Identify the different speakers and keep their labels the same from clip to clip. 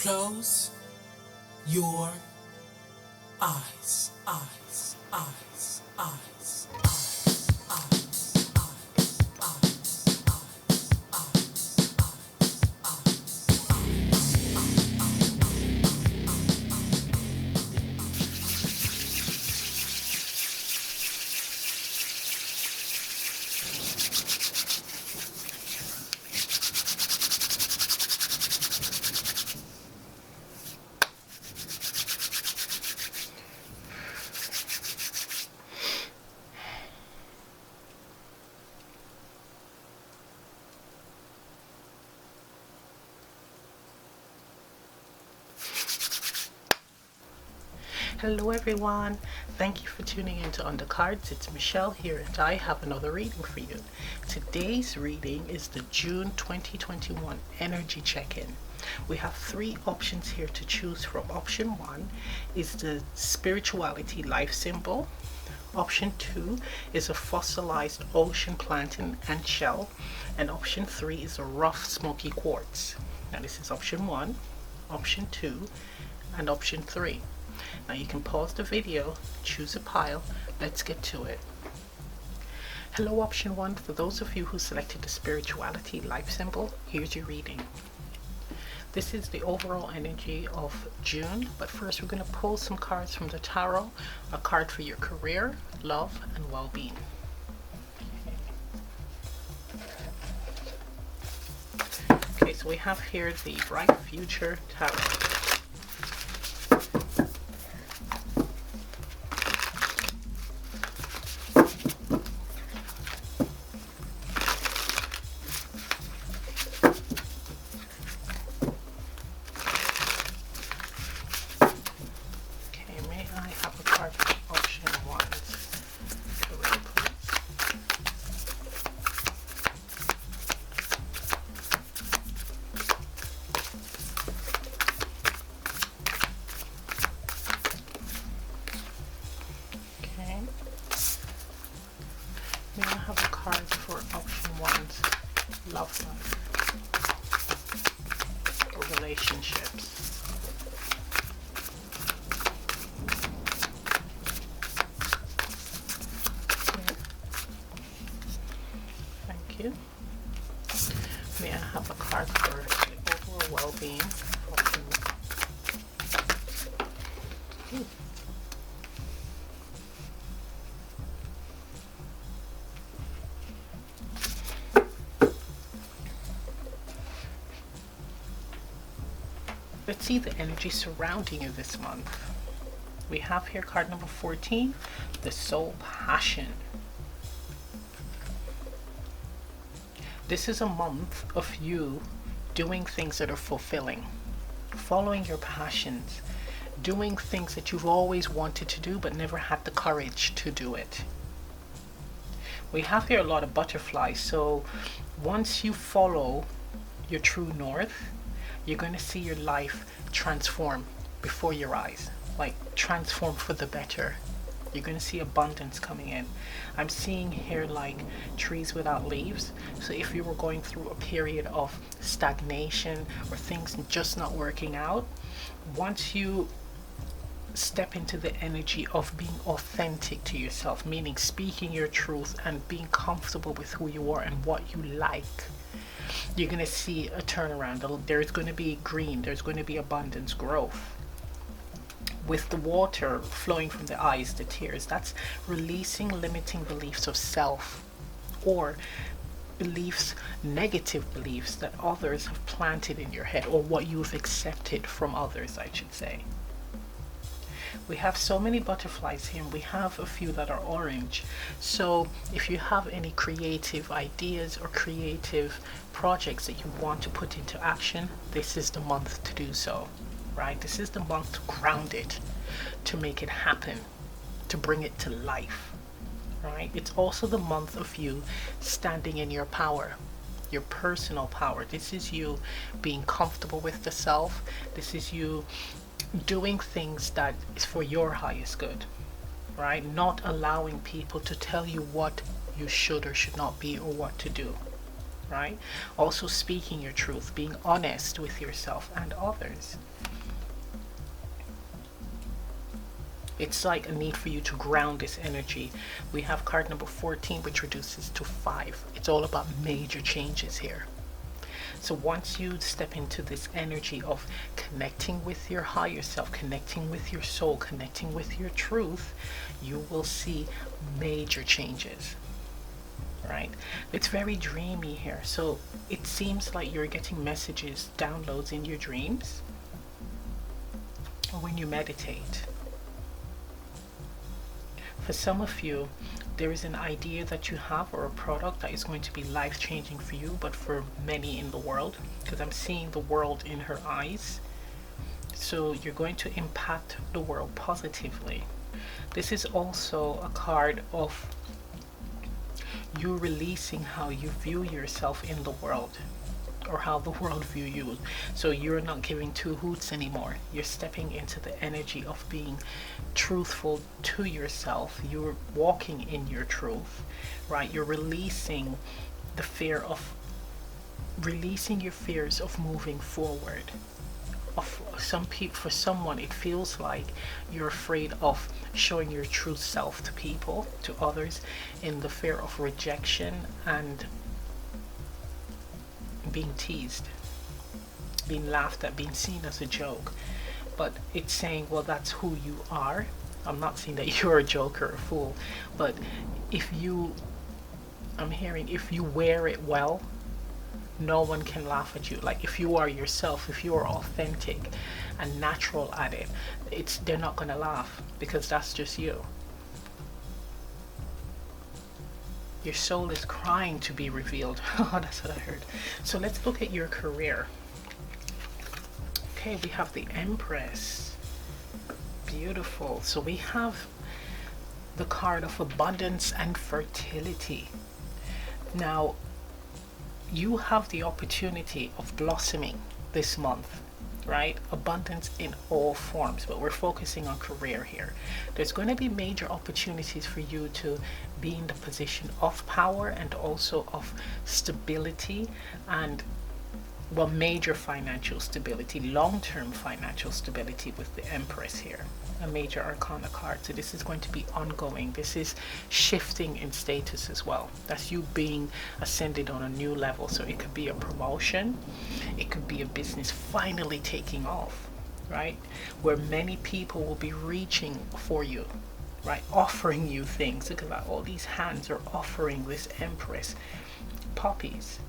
Speaker 1: Close your eyes, eyes, eyes, eyes, eyes, eyes, eyes,
Speaker 2: Hello everyone, thank you for tuning in to Undercards. It's Michelle here and I have another reading for you. Today's reading is the June 2021 energy check-in. We have three options here to choose from. Option 1 is the spirituality life symbol. Option 2 is a fossilized ocean plankton and shell. And option 3 is a rough smoky quartz. Now this is option 1, option 2, and option 3. Now you can pause the video, choose a pile, let's get to it. Hello option 1, for those of you who selected the spirituality life symbol, here's your reading. This is the overall energy of June, but first we're going to pull some cards from the tarot, a card for your career, love, and well-being. Okay, so we have here the Bright Future Tarot. May I have a card for option 1's love life or relationships? Okay. Thank you. May I have a card for the overall well-being? Option 1. Let's see the energy surrounding you this month. We have here card number 14, the soul passion. This is a month of you doing things that are fulfilling, following your passions, doing things that you've always wanted to do but never had the courage to do it. We have here a lot of butterflies, so once you follow your true north, you're going to see your life transform before your eyes, like transform for the better. You're going to see abundance coming in. I'm seeing here like trees without leaves. So if you were going through a period of stagnation or things just not working out, once you step into the energy of being authentic to yourself, meaning speaking your truth and being comfortable with who you are and what you like, you're going to see a turnaround. There's going to be green, there's going to be abundance, growth. With the water flowing from the eyes, the tears, that's releasing limiting beliefs of self or beliefs, negative beliefs that others have planted in your head, or what you've accepted from others, I should say. We have so many butterflies here, and we have a few that are orange. So if you have any creative ideas or creative projects that you want to put into action, this is the month to do so, right? This is the month to ground it, to make it happen, to bring it to life, right? It's also the month of you standing in your power, your personal power. This is you being comfortable with the self. This is you doing things that is for your highest good, right? Not allowing people to tell you what you should or should not be or what to do. right? Also speaking your truth, being honest with yourself and others. It's like a need for you to ground this energy. We have card number 14, which reduces to 5. It's all about major changes here. So once you step into this energy of connecting with your higher self, connecting with your soul, connecting with your truth, you will see major changes, right? It's very dreamy here. So it seems like you're getting messages, downloads in your dreams or when you meditate. For some of you, there is an idea that you have or a product that is going to be life-changing for you, but for many in the world, because I'm seeing the world in her eyes. So you're going to impact the world positively. This is also a card of you releasing how you view yourself in the world, or how the world view you. So you're not giving two hoots anymore. You're stepping into the energy of being truthful to yourself. You're walking in your truth, right? You're releasing the fear of releasing your fears of moving forward. Of some people, for someone, it feels like you're afraid of showing your true self to people, to others, in the fear of rejection and being teased, being laughed at, being seen as a joke. But it's saying, well, that's who you are. I'm not saying that you're a joke or a fool, but if you, I'm hearing, if you wear it well, no one can laugh at you. Like if you are yourself, if you are authentic and natural at it, they're not gonna laugh, because that's just you. Your soul is crying to be revealed. Oh, that's what I heard. So let's look at your career. Okay, we have the Empress. Beautiful. So we have the card of abundance and fertility. Now, you have the opportunity of blossoming this month, right? Abundance in all forms, but we're focusing on career here. There's going to be major opportunities for you to be in the position of power and also of stability, and well, major financial stability, long-term financial stability with the Empress here, a major arcana card. So this is going to be ongoing. This is shifting in status as well. That's you being ascended on a new level. So it could be a promotion, it could be a business finally taking off, right? Where many people will be reaching for you, right? Offering you things. Look at that, all these hands are offering this Empress poppies,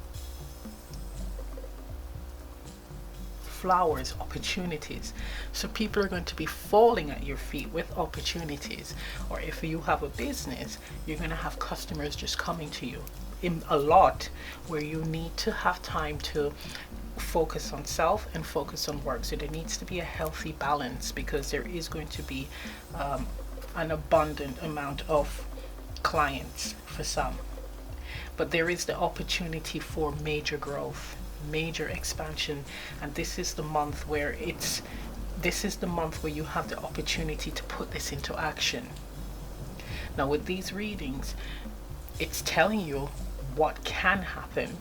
Speaker 2: flowers, opportunities. So people are going to be falling at your feet with opportunities. Or if you have a business, you're going to have customers just coming to you in a lot, where you need to have time to focus on self and focus on work. So there needs to be a healthy balance, because there is going to be an abundant amount of clients for some, but there is the opportunity for major growth, major expansion. And this is the month where you have the opportunity to put this into action. Now with these readings, it's telling you what can happen,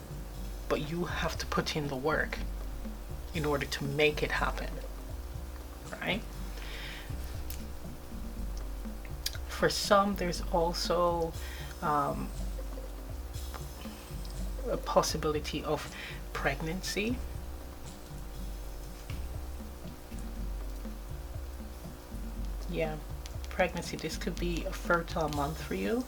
Speaker 2: but you have to put in the work in order to make it happen, right? For some, there's also a possibility of pregnancy. Yeah, pregnancy. This could be a fertile month for you.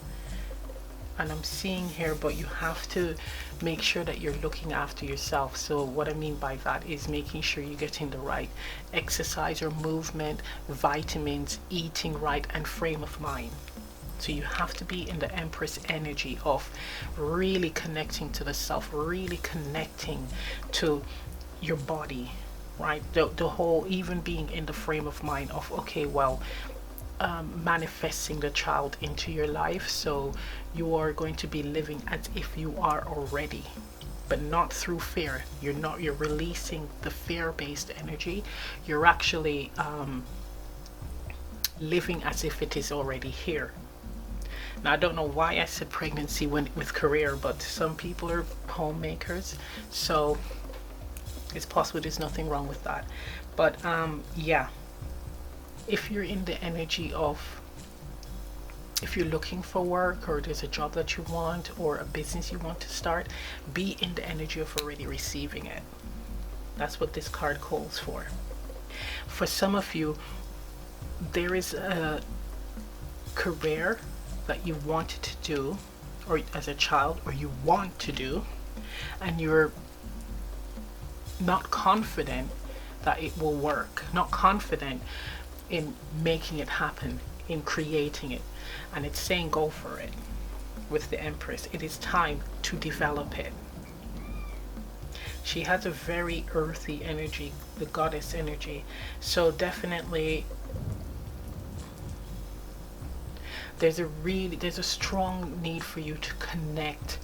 Speaker 2: And I'm seeing here, but you have to make sure that you're looking after yourself. So what I mean by that is making sure you're getting the right exercise or movement, vitamins, eating right, and frame of mind. So you have to be in the Empress energy of really connecting to the self, really connecting to your body, right? The whole, even being in the frame of mind of, okay, well, manifesting the child into your life. So you are going to be living as if you are already, but not through fear. You're releasing the fear-based energy. You're actually living as if it is already here. Now I don't know why I said pregnancy when with career, but some people are homemakers, so it's possible there's nothing wrong with that. But yeah, if you're in the energy of, if you're looking for work, or there's a job that you want, or a business you want to start, be in the energy of already receiving it. That's what this card calls for. For some of you, there is a career that you wanted to do, or as a child, or you want to do, and you're not confident that it will work, not confident in making it happen, in creating it. And it's saying go for it with the Empress. It is time to develop it. She has a very earthy energy, the goddess energy. So definitely there's a strong need for you to connect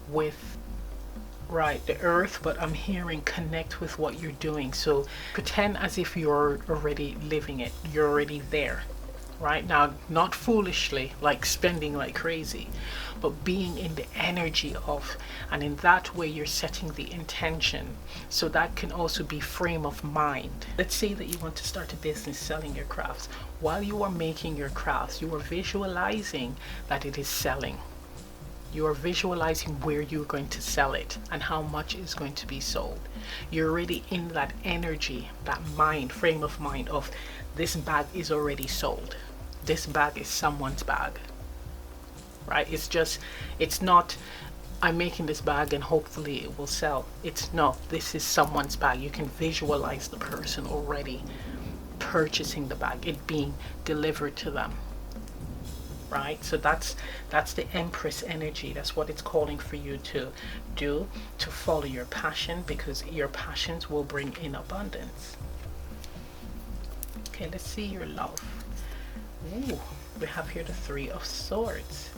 Speaker 2: with, right, the earth, but I'm hearing connect with what you're doing. So pretend as if you're already living it, you're already there. Right now, not foolishly, like spending like crazy, but being in the energy of, and in that way you're setting the intention. So that can also be frame of mind. Let's say that you want to start a business selling your crafts. While you are making your crafts, you are visualizing that it is selling. You are visualizing where you're going to sell it and how much is going to be sold. You're already in that energy, that mind, frame of mind of, this bag is already sold. This bag is someone's bag, right? It's not, I'm making this bag and hopefully it will sell. It's no, this is someone's bag. You can visualize the person already purchasing the bag, it being delivered to them, right? So that's the Empress energy. That's what it's calling for you to do, to follow your passion, because your passions will bring in abundance. Okay, let's see your love. Ooh, we have here the Three of Swords.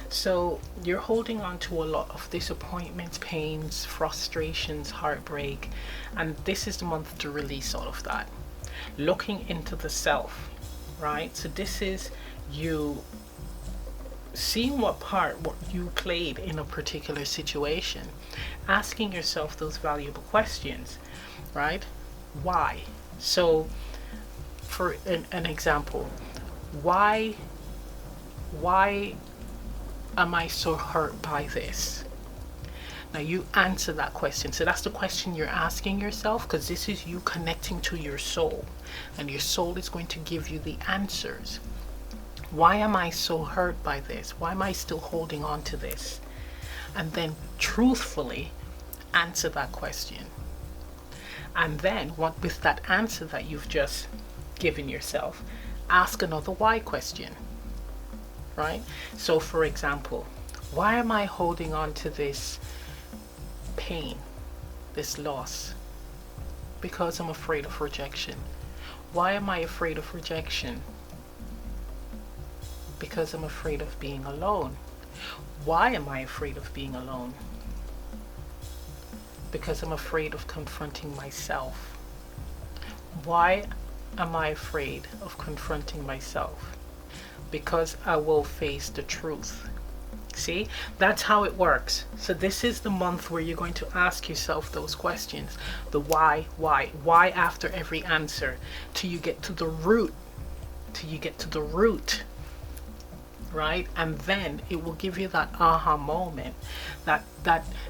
Speaker 2: So you're holding on to a lot of disappointments, pains, frustrations, heartbreak, and this is the month to release all of that. Looking into the self, right? So this is you seeing what you played in a particular situation, asking yourself those valuable questions, right? Why? So for an example, why am I so hurt by this? Now you answer that question. So that's the question you're asking yourself, because this is you connecting to your soul, and your soul is going to give you the answers. Why am I so hurt by this? Why am I still holding on to this? And then truthfully answer that question. And then what, with that answer that you've just given yourself, ask another why question, right? So for example, why am I holding on to this pain, this loss? Because I'm afraid of rejection. Why am I afraid of rejection? Because I'm afraid of being alone. Why am I afraid of being alone? Because I'm afraid of confronting myself. Why am I afraid of confronting myself? Because I will face the truth. See, that's how it works. So this is the month where you're going to ask yourself those questions. The why after every answer, till you get to the root, right? And then it will give you that aha moment, that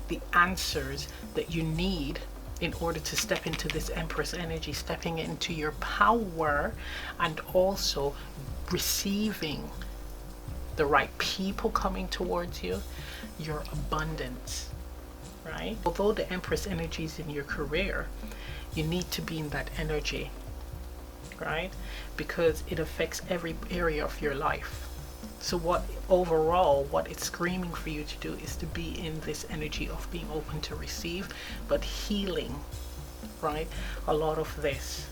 Speaker 2: the answers that you need in order to step into this Empress energy, stepping into your power, and also receiving the right people coming towards you, your abundance, right? Although the Empress energy is in your career, you need to be in that energy, right? Because it affects every area of your life. So what it's screaming for you to do is to be in this energy of being open to receive, but healing, right? A lot of this,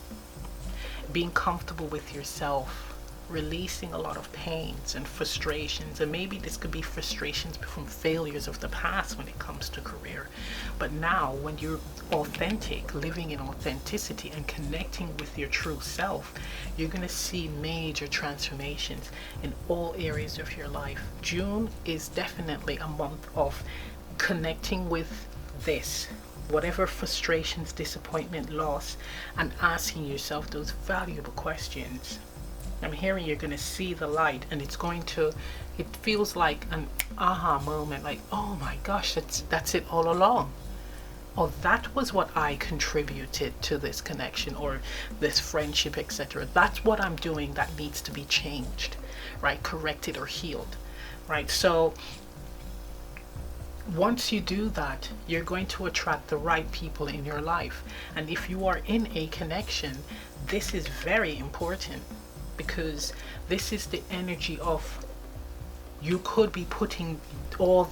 Speaker 2: being comfortable with yourself, releasing a lot of pains and frustrations, and maybe this could be frustrations from failures of the past when it comes to career. But now when you're authentic, living in authenticity and connecting with your true self, you're going to see major transformations in all areas of your life. June is definitely a month of connecting with this, whatever frustrations, disappointment, loss, and asking yourself those valuable questions. I'm hearing you're going to see the light, and it feels like an aha moment, like, oh my gosh, that's it all along. Oh, that was what I contributed to this connection or this friendship, etc. That's what I'm doing that needs to be changed, right? Corrected or healed, right? So once you do that, you're going to attract the right people in your life. And if you are in a connection, this is very important, because this is the energy of, you could be putting all of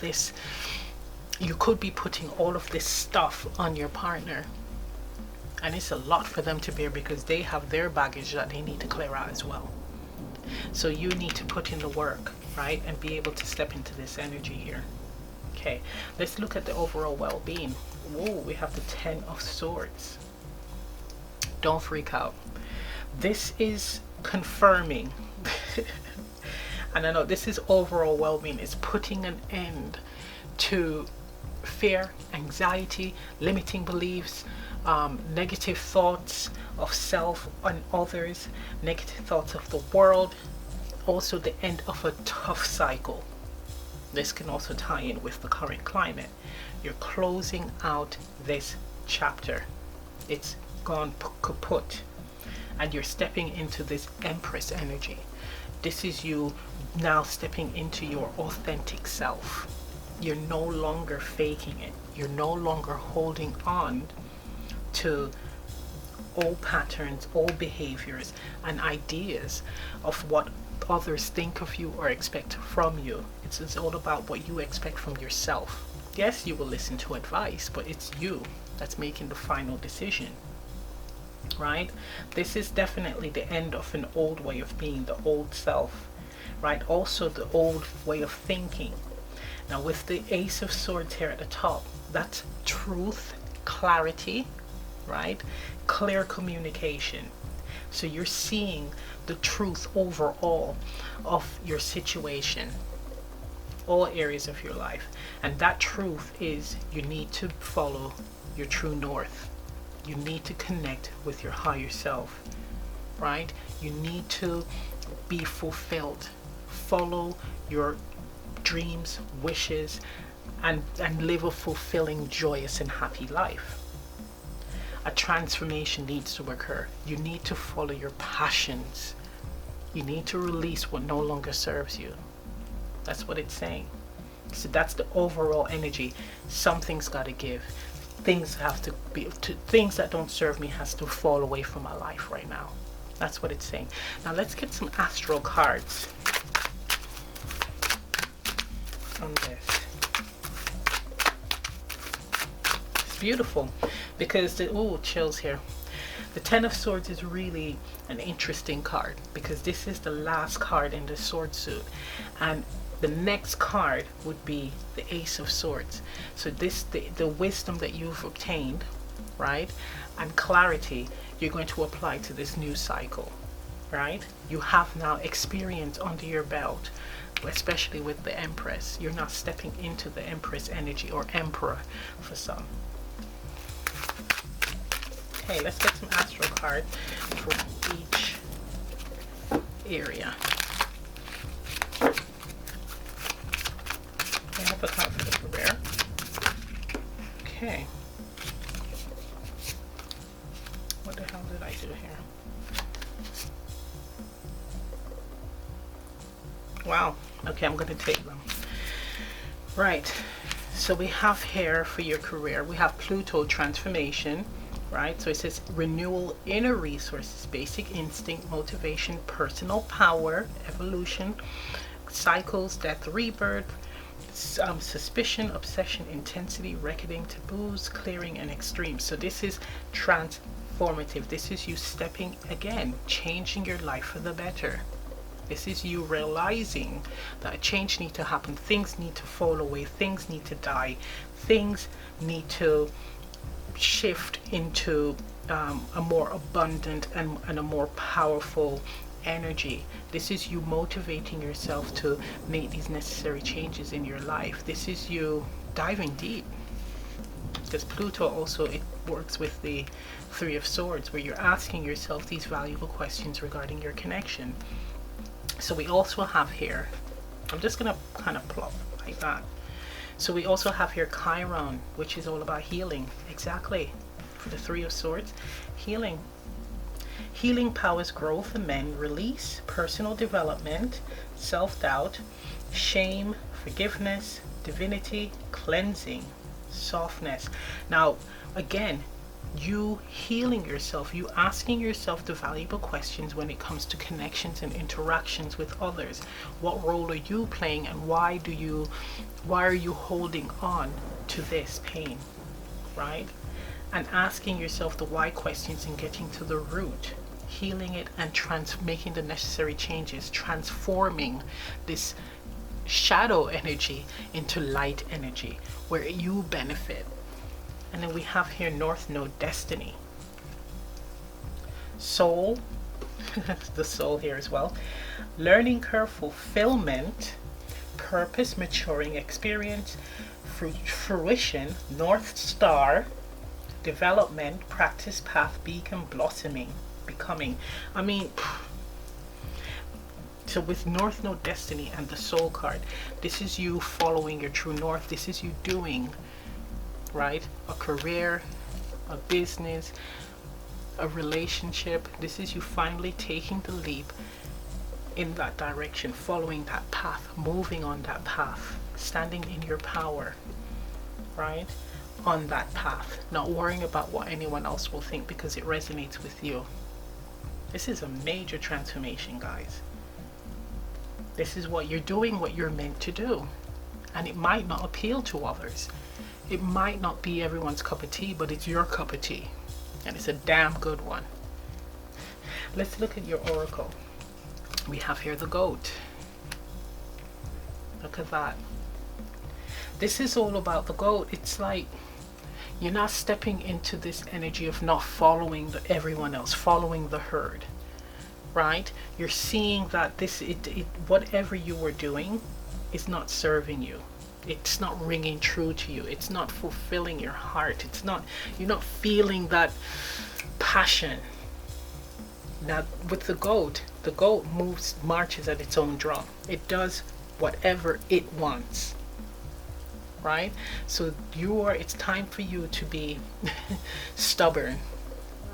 Speaker 2: this stuff on your partner, and it's a lot for them to bear, because they have their baggage that they need to clear out as well. So you need to put in the work, right, and be able to step into this energy here. Okay, let's look at the overall well-being. Whoa, we have the 10 of Swords. Don't freak out. This is confirming and I know this is overall well-being. It's putting an end to fear, anxiety, limiting beliefs, negative thoughts of self and others, negative thoughts of the world. Also the end of a tough cycle. This can also tie in with the current climate. You're closing out this chapter. It's gone kaput. And you're stepping into this Empress energy. This is you now stepping into your authentic self. You're no longer faking it. You're no longer holding on to old patterns, old behaviors, and ideas of what others think of you or expect from you. It's all about what you expect from yourself. Yes, you will listen to advice, but it's you that's making the final decision. Right? This is definitely the end of an old way of being, the old self, right? Also the old way of thinking. Now with the Ace of Swords here at the top, that's truth, clarity, right? Clear communication. So you're seeing the truth overall of your situation, all areas of your life. And that truth is, you need to follow your true north. You need to connect with your higher self, right? You need to be fulfilled. Follow your dreams, wishes, and live a fulfilling, joyous, and happy life. A transformation needs to occur. You need to follow your passions. You need to release what no longer serves you. That's what it's saying. So that's the overall energy. Something's got to give. Things have to be, things that don't serve me has to fall away from my life right now. That's what it's saying. Now let's get some astral cards on this. It's beautiful because chills here. The 10 of Swords is really an interesting card because this is the last card in the sword suit, and the next card would be the Ace of Swords. So this, the wisdom that you've obtained, right, and clarity, you're going to apply to this new cycle, right? You have now experience under your belt, especially with the Empress. You're now stepping into the Empress energy, or Emperor for some. Okay, let's get some astral cards for each area. I have a card for the career. Okay. What the hell did I do here? Wow. Okay, I'm going to take them. Right. So we have here for your career, we have Pluto transformation, right? So it says renewal, inner resources, basic instinct, motivation, personal power, evolution, cycles, death, rebirth, suspicion, obsession, intensity, reckoning, taboos, clearing, and extreme. So this is transformative. This is you stepping again, changing your life for the better, This is you realizing that a change needs to happen. Things need to fall away. Things need to die. Things need to shift into a more abundant and a more powerful energy. This is you motivating yourself to make these necessary changes in your life. This is you diving deep. Because Pluto also, it works with the Three of Swords, where you're asking yourself these valuable questions regarding your connection. So we also have here, I'm just going to kind of plop like that. So we also have here Chiron, which is all about healing. Exactly. For the Three of Swords, healing. Healing powers growth in men, release, personal development, self-doubt, shame, forgiveness, divinity, cleansing, softness. Now, again, you healing yourself, you asking yourself the valuable questions when it comes to connections and interactions with others. What role are you playing, and why are you holding on to this pain, right? And asking yourself the why questions and getting to the root, healing it and making the necessary changes, transforming this shadow energy into light energy where you benefit. And then we have here North Node destiny, soul, the soul here as well, learning curve, fulfillment, purpose, maturing experience, fruition, North Star, development, practice, path, beacon, blossoming, becoming. I mean, so with North Node destiny and the soul card, this is you following your true north. This is you doing, right, a career, a business, a relationship. This is you finally taking the leap in that direction, following that path, moving on that path, standing in your power, right, on that path, not worrying about what anyone else will think because it resonates with you. This is a major transformation, guys. This is what you're doing, what you're meant to do. And it might not appeal to others. It might not be everyone's cup of tea, but it's your cup of tea. And it's a damn good one. Let's look at your oracle. We have here the goat. Look at that. This is all about the goat. It's like you're not stepping into this energy of not following everyone else, following the herd, right? You're seeing that whatever you were doing is not serving you. It's not ringing true to you. It's not fulfilling your heart. You're not feeling that passion. Now with the goat marches at its own drum. It does whatever it wants, right? So it's time for you to be stubborn,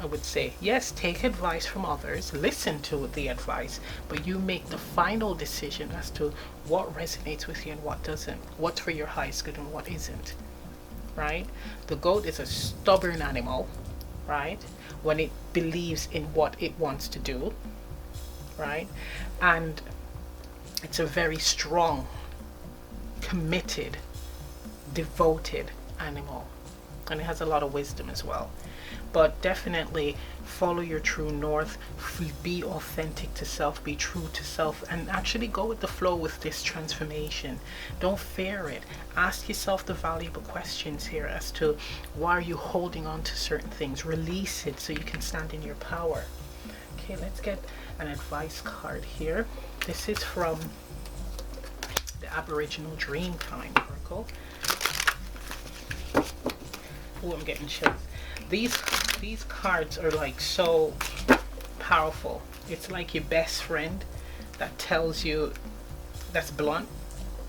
Speaker 2: I would say. Yes, take advice from others, listen to the advice, but you make the final decision as to what resonates with you and what doesn't, what's for your highest good and what isn't, right? The goat is a stubborn animal, right? When it believes in what it wants to do, right? And it's a very strong, committed, devoted animal, and it has a lot of wisdom as well. But definitely follow your true north, be authentic to self, be true to self, and actually go with the flow with this transformation. Don't fear it. Ask yourself the valuable questions here as to why are you holding on to certain things. Release it so you can stand in your power. Okay, let's get an advice card here. This is from the Aboriginal Dreamtime Oracle. Oh, I'm getting chills. These cards are like so powerful. It's like your best friend that tells you, that's blunt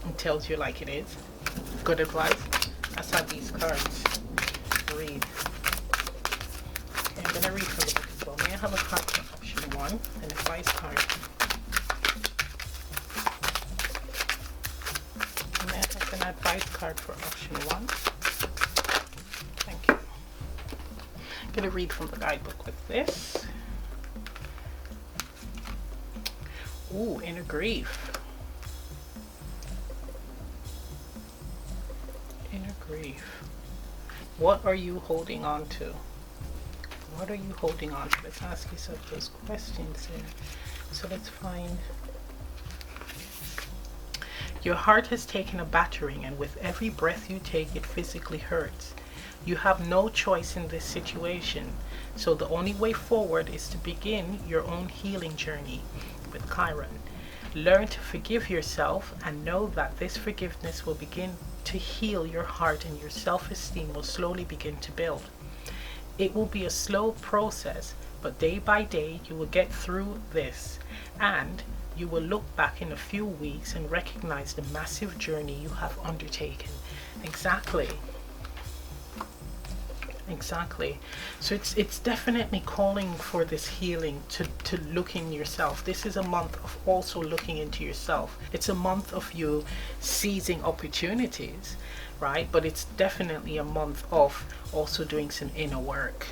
Speaker 2: and tells you like it is. Good advice. That's how these cards read. Okay, I'm gonna read from the book as well. May I have a card for option 1? An advice card. May I have an advice card for option 1? I'm going to read from the guidebook with this. Ooh, inner grief. Inner grief. What are you holding on to? What are you holding on to? Let's ask yourself those questions here. So let's find Your heart has taken a battering, and with every breath you take, it physically hurts. You have no choice in this situation, so the only way forward is to begin your own healing journey with Chiron. Learn to forgive yourself and know that this forgiveness will begin to heal your heart, and your self-esteem will slowly begin to build. It will be a slow process, but day by day you will get through this, and you will look back in a few weeks and recognize the massive journey you have undertaken. Exactly. So it's definitely calling for this healing, to look in yourself. This is a month of also looking into yourself. It's a month of you seizing opportunities, right? But it's definitely a month of also doing some inner work,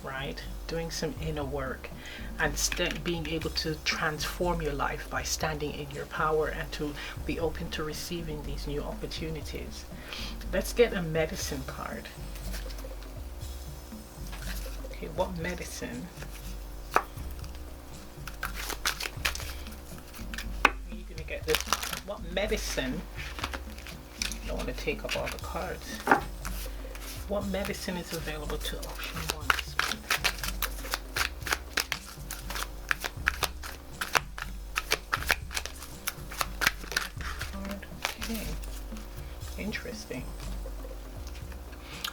Speaker 2: right? Doing some inner work and being able to transform your life by standing in your power, and to be open to receiving these new opportunities. Let's get a medicine card. Okay, what medicine are you gonna get this? What medicine? I don't want to take up all the cards. What medicine is available to option 1 this month? Okay, interesting.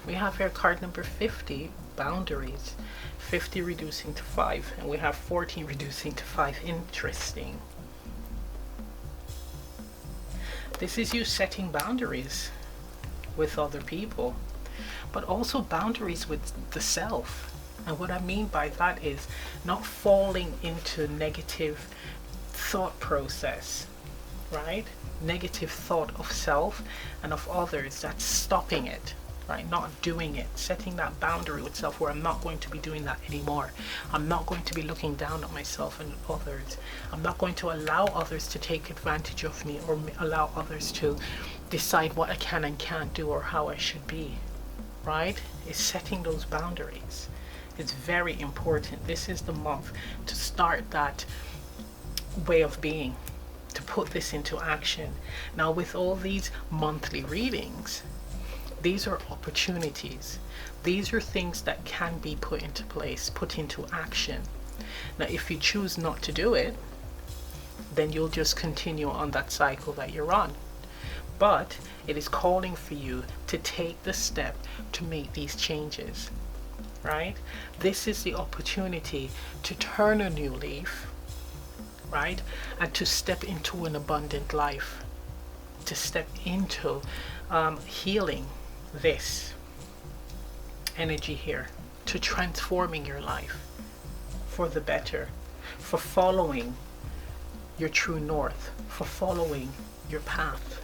Speaker 2: We have here card number 50, boundaries. 50 reducing to 5, and we have 14 reducing to 5. Interesting. This is you setting boundaries with other people, but also boundaries with the self. And what I mean by that is not falling into negative thought process, right? Negative thought of self and of others, that's stopping it, right? Not doing it, setting that boundary with self, where I'm not going to be doing that anymore. I'm not going to be looking down at myself and others. I'm not going to allow others to take advantage of me, or allow others to decide what I can and can't do, or how I should be, right? It's setting those boundaries. It's very important. This is the month to start that way of being, to put this into action. Now, with all these monthly readings, these are opportunities. These are things that can be put into place, put into action. Now, if you choose not to do it, then you'll just continue on that cycle that you're on. But it is calling for you to take the step to make these changes, right? This is the opportunity to turn a new leaf, right? And to step into an abundant life, to step into healing this energy here, to transforming your life for the better, for following your true north, for following your path.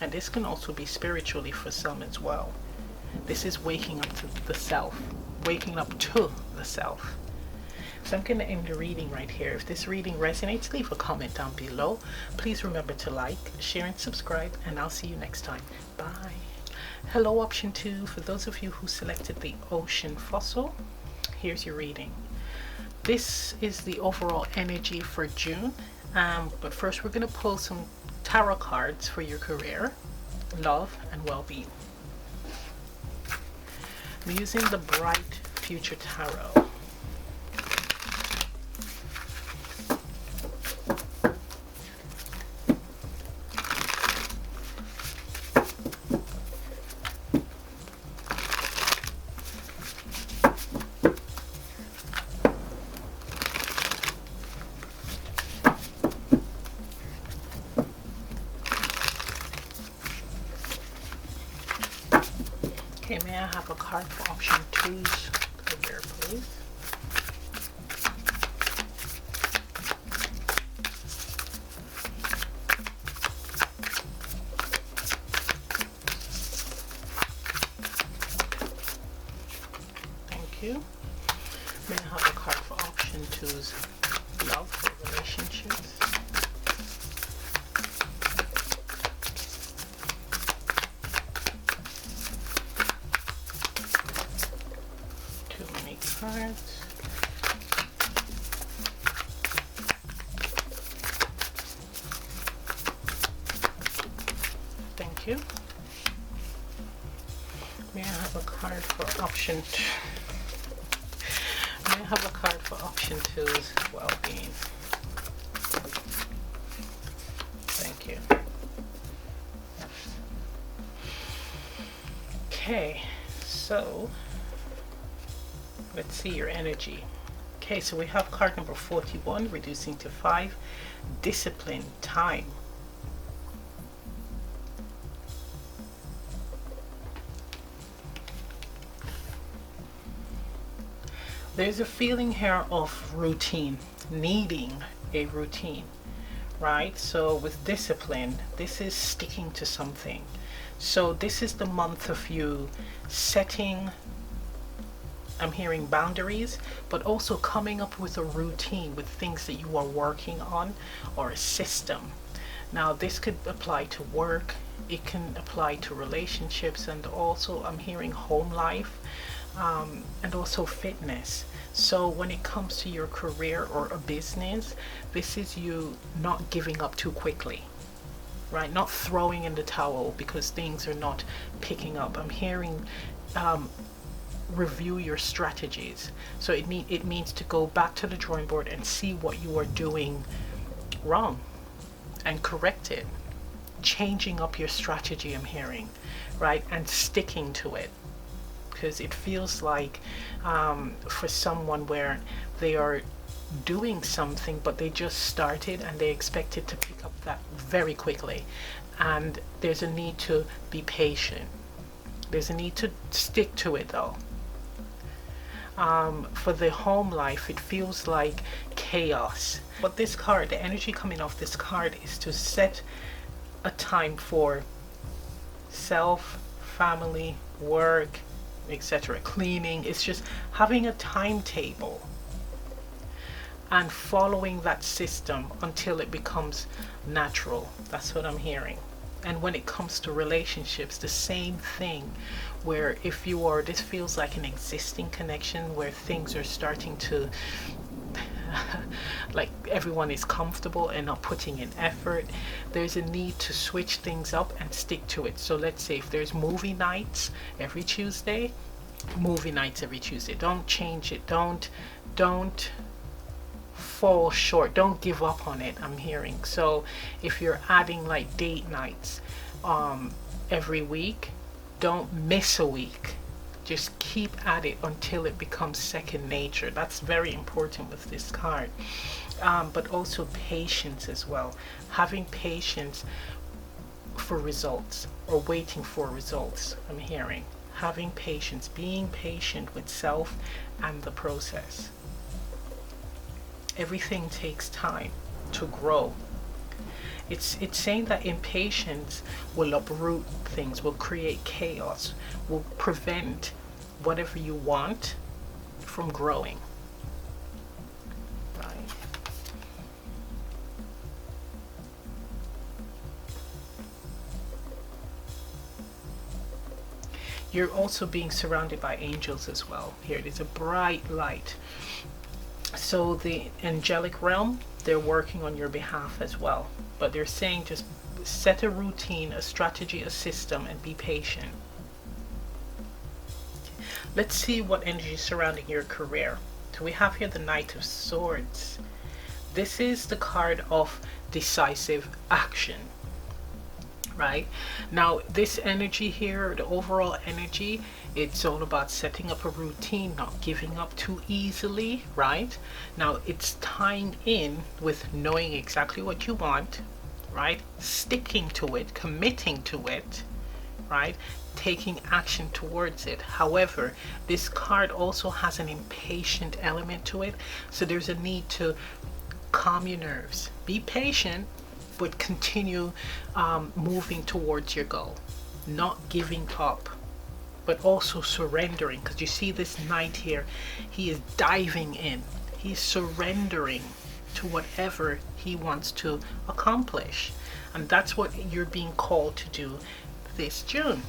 Speaker 2: And this can also be spiritually for some as well. This is waking up to the self, waking up to the self. So I'm going to end the reading right here. If this reading resonates, leave a comment down below. Please remember to like, share, and subscribe, and I'll see you next time. Bye. Hello, option 2. For those of you who selected the ocean fossil, here's your reading. This is the overall energy for June. But first we're going to pull some tarot cards for your career, love, and well-being. I'm using the Bright Future Tarot. Okay, may I have a card for option 2's career, please? Thank you. May I have a card for option 2's love or relationships? Cards. you. May I have a card for option 2? May I have a card for option 2's well-being? Thank you. Okay, so let's see your energy. Okay, so we have card number 41, reducing to 5, discipline, time. There's a feeling here of routine, needing a routine, right? So with discipline, this is sticking to something. So this is the month of you setting, I'm hearing boundaries, but also coming up with a routine with things that you are working on, or a system. Now this could apply to work, it can apply to relationships, and also I'm hearing home life, and also fitness. So when it comes to your career or a business, this is you not giving up too quickly, right? Not throwing in the towel because things are not picking up. I'm hearing review your strategies. So it means to go back to the drawing board and see what you are doing wrong and correct it. Changing up your strategy, I'm hearing, right? And sticking to it. Because it feels like for someone where they are doing something but they just started and they expect it to pick up that very quickly, and there's a need to be patient. There's a need to stick to it though. For the home life, it feels like chaos, but this card, the energy coming off this card is to set a time for self, family, work, etc., cleaning. It's just having a timetable and following that system until it becomes natural. That's what I'm hearing. And when it comes to relationships, the same thing, where if you are, this feels like an existing connection where things are starting to like everyone is comfortable and not putting in effort. There's a need to switch things up and stick to it. So let's say if there's movie nights every Tuesday, movie nights every Tuesday. Don't change it. Don't fall short. Don't give up on it, I'm hearing. So if you're adding like date nights every week, don't miss a week. Just keep at it until it becomes second nature. That's very important with this card. But also patience as well. Having patience for results, or waiting for results, I'm hearing. Having patience, being patient with self and the process. Everything takes time to grow. It's saying that impatience will uproot things, will create chaos, will prevent whatever you want from growing. Right. You're also being surrounded by angels as well. Here it is, a bright light. So the angelic realm, they're working on your behalf as well. But they're saying just set a routine, a strategy, a system, and be patient. Let's see what energy is surrounding your career. So we have here the Knight of Swords. This is the card of decisive action. Right? Now this energy here, the overall energy, it's all about setting up a routine, not giving up too easily, right? Now it's tying in with knowing exactly what you want, right? Sticking to it, committing to it, right? Taking action towards it. However, this card also has an impatient element to it, so there's a need to calm your nerves. Be patient, but continue moving towards your goal. Not giving up, but also surrendering. Because you see this knight here, he is diving in. He's surrendering to whatever he wants to accomplish. And that's what you're being called to do this June.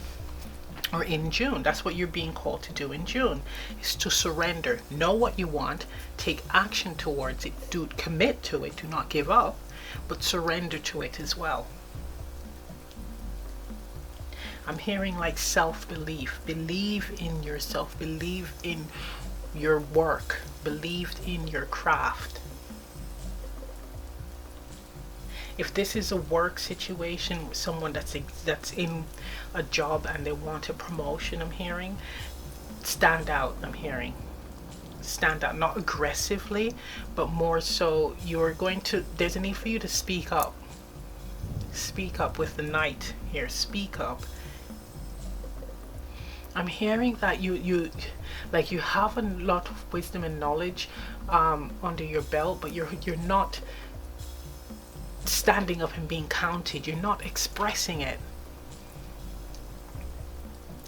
Speaker 2: Or in June. That's what you're being called to do in June. Is to surrender. Know what you want. Take action towards it. Commit to it. Do not give up. But surrender to it as well. I'm hearing like self-belief. Believe in yourself. Believe in your work. Believe in your craft. If this is a work situation with someone that's in a job and they want a promotion, I'm hearing, stand out. I'm hearing stand out, not aggressively, but more so you're going to, there's a need for you to speak up. Speak up with the knight here. Speak up. I'm hearing that you like you have a lot of wisdom and knowledge under your belt, but you're not standing up and being counted. You're not expressing it.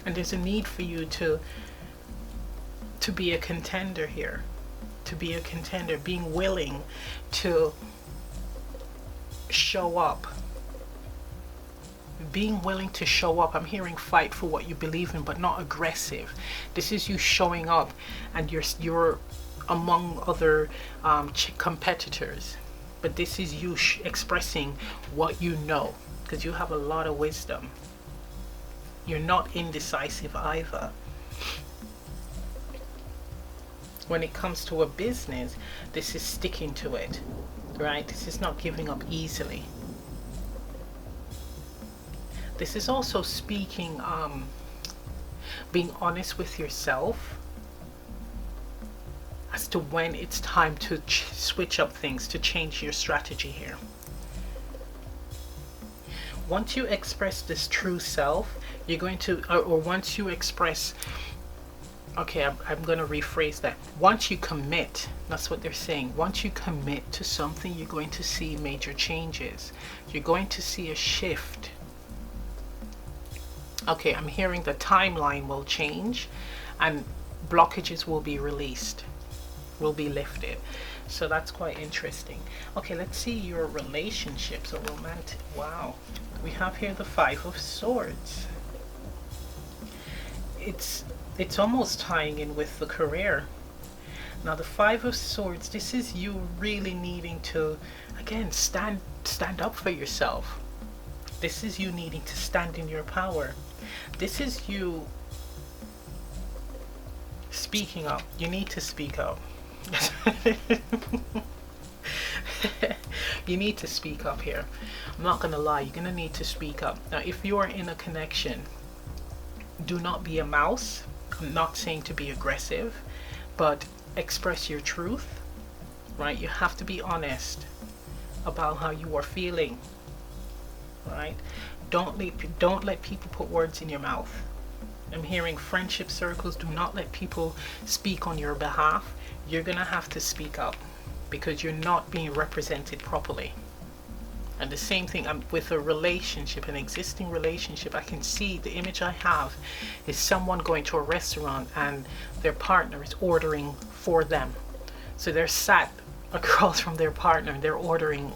Speaker 2: And there's a need for you to be a contender here. To be a contender, being willing to show up. Being willing to show up. I'm hearing fight for what you believe in, but not aggressive. This is you showing up, and you're among other competitors, but this is you expressing what you know, because you have a lot of wisdom. You're not indecisive either. When it comes to a business, this is sticking to it, right? This is not giving up easily. This is also speaking, being honest with yourself as to when it's time to switch up things, to change your strategy here. Once you express this true self, you're going to, or once you express, okay, I'm going to rephrase that. Once you commit, that's what they're saying. Once you commit to something, you're going to see major changes. You're going to see a shift. Okay, I'm hearing the timeline will change and blockages will be released, will be lifted. So that's quite interesting. Okay, let's see your relationships or romantic. Wow. We have here the Five of Swords. It's almost tying in with the career. Now the Five of Swords, this is you really needing to, again, stand up for yourself. This is you needing to stand in your power. This is you speaking up. You need to speak up. You need to speak up here. I'm not gonna lie, you're gonna need to speak up. Now if you are in a connection, do not be a mouse. I'm not saying to be aggressive, but express your truth, right? You have to be honest about how you are feeling, right? Don't let people put words in your mouth. I'm hearing friendship circles, do not let people speak on your behalf. You're gonna have to speak up because you're not being represented properly. And the same thing with a relationship, an existing relationship. I can see the image I have is someone going to a restaurant and their partner is ordering for them. So they're sat across from their partner and they're ordering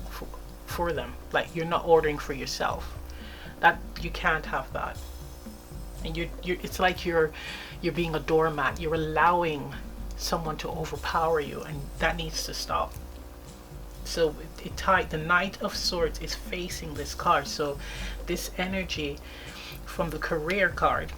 Speaker 2: for them. Like you're not ordering for yourself. That you can't have that. And it's like you're being a doormat. You're allowing someone to overpower you, and that needs to stop. So the Knight of Swords is facing this card. So this energy from the career card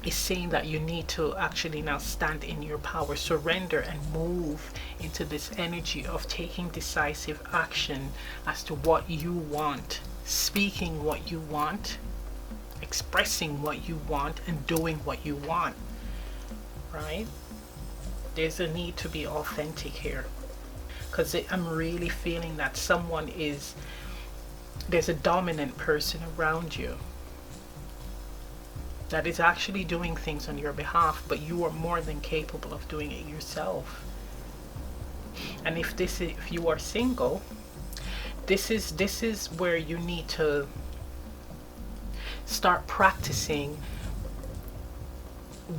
Speaker 2: is saying that you need to actually now stand in your power, surrender, and move into this energy of taking decisive action as to what you want, speaking what you want, expressing what you want, and doing what you want, right? There's a need to be authentic here, because I'm really feeling that there's a dominant person around you that is actually doing things on your behalf, but you are more than capable of doing it yourself. And if you are single, this is where you need to start practicing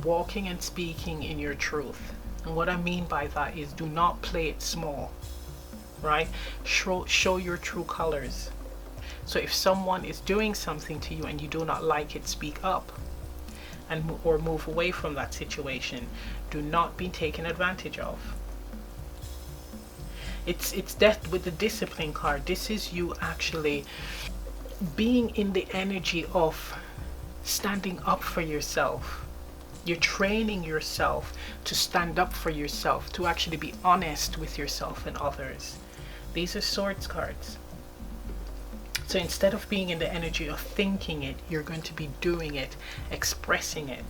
Speaker 2: walking and speaking in your truth. And what I mean by that is, do not play it small, right? Show your true colors. So if someone is doing something to you and you do not like it, speak up or move away from that situation. Do not be taken advantage of. It's death with the discipline card. This is you actually being in the energy of standing up for yourself. You're training yourself to stand up for yourself, to actually be honest with yourself and others. These are swords cards. So instead of being in the energy of thinking it, you're going to be doing it, expressing it.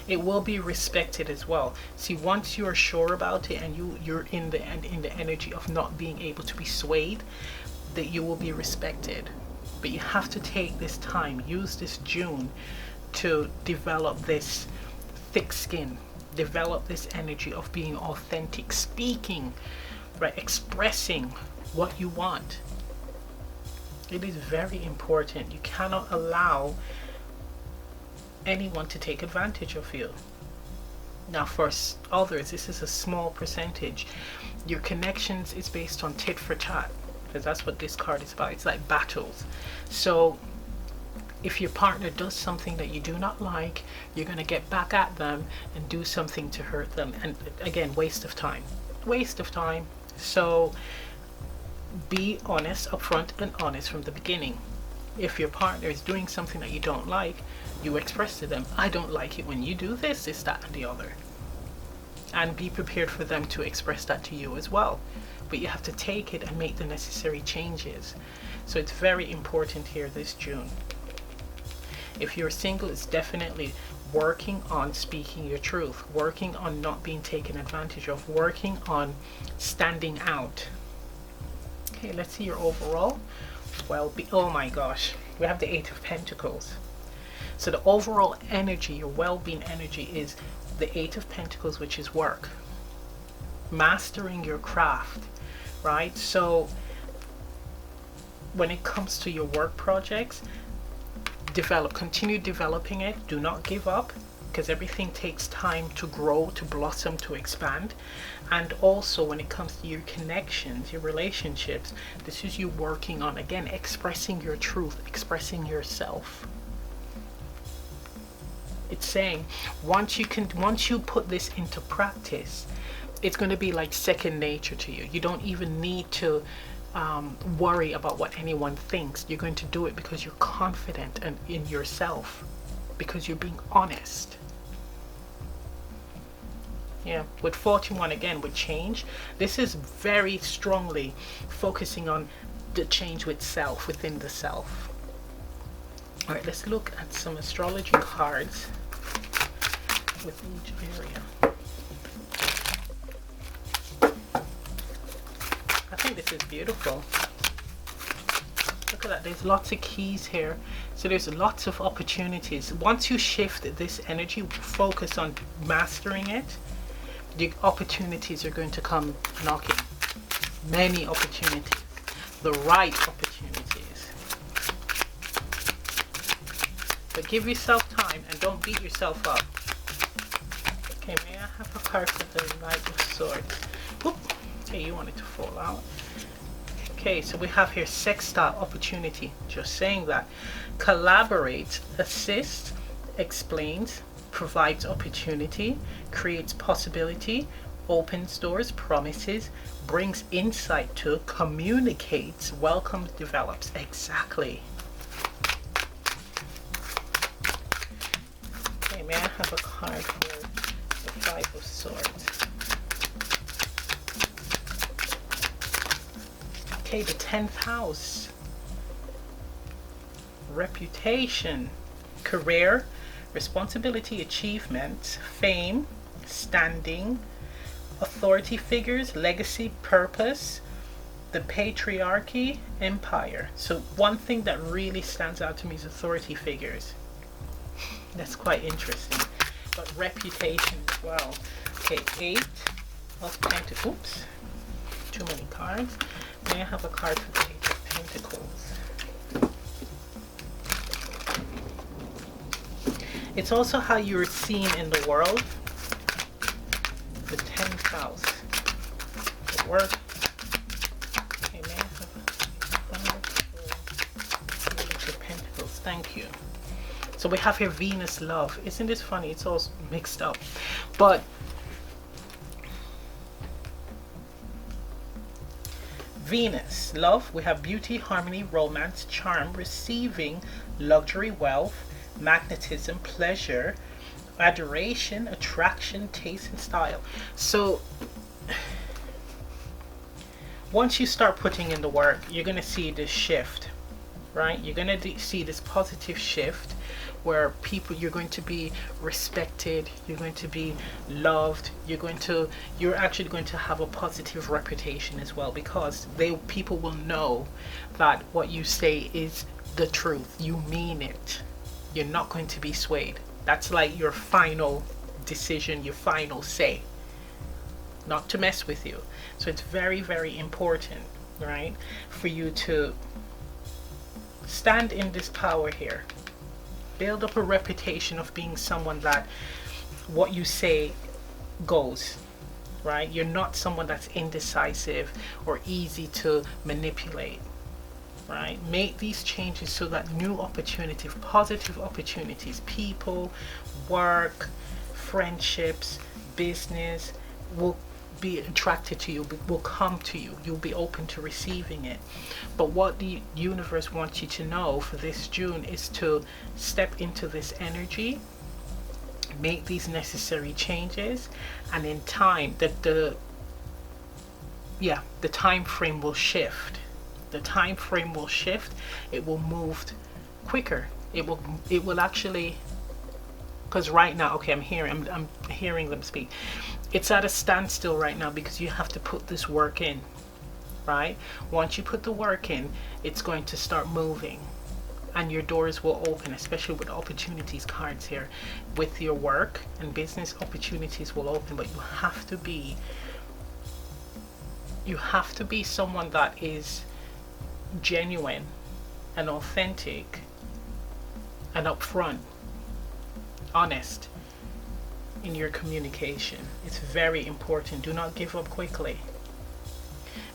Speaker 2: It will be respected as well. See, once you're sure about it and you're in the energy of not being able to be swayed, that you will be respected. But you have to take this time, use this June to develop this thick skin, develop this energy of being authentic, speaking, right, expressing what you want. It is very important. You cannot allow anyone to take advantage of you. Now for others, this is a small percentage. Your connections is based on tit for tat, because that's what this card is about. It's like battles. So if your partner does something that you do not like, you're going to get back at them and do something to hurt them. And again, waste of time. Waste of time. So be honest upfront and honest from the beginning. If your partner is doing something that you don't like, you express to them, I don't like it when you do this, this, that, and the other. And be prepared for them to express that to you as well. But you have to take it and make the necessary changes. So it's very important here this June. If you're single, it's definitely working on speaking your truth, working on not being taken advantage of, working on standing out. Okay, let's see your overall well-being. Oh my gosh, we have the Eight of Pentacles. So the overall energy, your well-being energy, is the Eight of Pentacles, which is work, mastering your craft, right? So when it comes to your work projects, continue developing it. Do not give up, because everything takes time to grow, to blossom, to expand. And also when it comes to your connections, your relationships, this is you working on, again, expressing your truth, expressing yourself. It's saying once you put this into practice, it's going to be like second nature to you. You don't even need to worry about what anyone thinks. You're going to do it because you're confident and in yourself, because you're being honest. Yeah, with 41 again, with change, this is very strongly focusing on the change with self, within the self. All right, let's look at some astrology cards with each area. I think this is beautiful. Look at that, there's lots of keys here. So there's lots of opportunities. Once you shift this energy, focus on mastering it, the opportunities are going to come knocking. Many opportunities, the right opportunities. But give yourself time and don't beat yourself up. Okay, may I have a card for the Knight of Swords? Whoop. Okay, you want it to fall out. Okay, so we have here sextile opportunity. Just saying that. Collaborates, assists, explains, provides opportunity, creates possibility, opens doors, promises, brings insight to, communicates, welcomes, develops. Exactly. Okay, may I have a card for the Five of Swords? Okay, the 10th house. Reputation, career, responsibility, achievement, fame, standing, authority figures, legacy, purpose, the patriarchy, empire. So one thing that really stands out to me is authority figures. That's quite interesting. But reputation as well. Okay, 8 of Pentacles. Oops, too many cards. May I have a card for the 8 of Pentacles? It's also how you're seen in the world. The 10th house. The work. Okay, may I have a card for the 8 of Pentacles? Thank you. So we have here Venus love. Isn't this funny? It's all mixed up. But Venus, love, we have beauty, harmony, romance, charm, receiving, luxury, wealth, magnetism, pleasure, adoration, attraction, taste, and style. So once you start putting in the work, you're going to see this shift, right? You're going to see this positive shift where you're going to be respected, you're going to be loved, you're actually going to have a positive reputation as well, because people will know that what you say is the truth. You mean it. You're not going to be swayed. That's like your final decision, your final say. Not to mess with you. So it's very, very important, right, for you to stand in this power here. Build up a reputation of being someone that what you say goes, right? You're not someone that's indecisive or easy to manipulate, right? Make these changes so that new opportunities, positive opportunities, people, work, friendships, business will be attracted to you, will come to you. You'll be open to receiving it. But what the universe wants you to know for this June is to step into this energy, make these necessary changes, and in time that the time frame will shift. The time frame will shift. It will move quicker. It will actually, because right now, okay, I'm hearing them speak. It's at a standstill right now because you have to put this work in, right? Once you put the work in, it's going to start moving and your doors will open, especially with opportunities cards here. With your work and business, opportunities will open, but you have to be someone that is genuine and authentic and upfront, honest in your communication. It's very important. Do not give up quickly.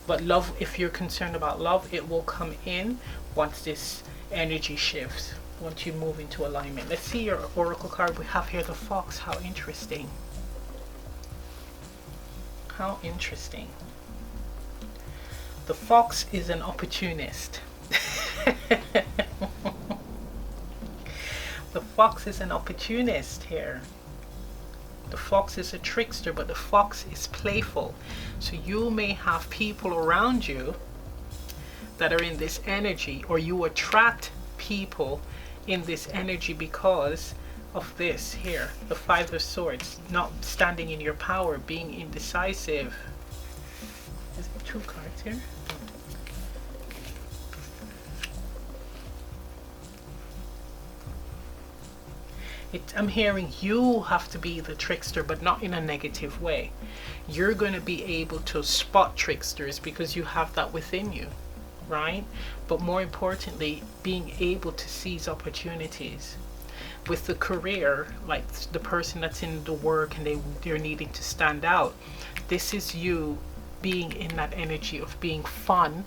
Speaker 2: But love, if you're concerned about love, it will come in once this energy shifts, once you move into alignment. Let's see your oracle card. We have here the fox. How interesting. How interesting. The fox is an opportunist. The fox is an opportunist here. The fox is a trickster, but the fox is playful. So you may have people around you that are in this energy, or you attract people in this energy because of this here, the Five of Swords, not standing in your power, being indecisive. Is it two cards here? I'm hearing you have to be the trickster, but not in a negative way. You're going to be able to spot tricksters because you have that within you, right? But more importantly, being able to seize opportunities. With the career, like the person that's in the work and they're needing to stand out, this is you being in that energy of being fun,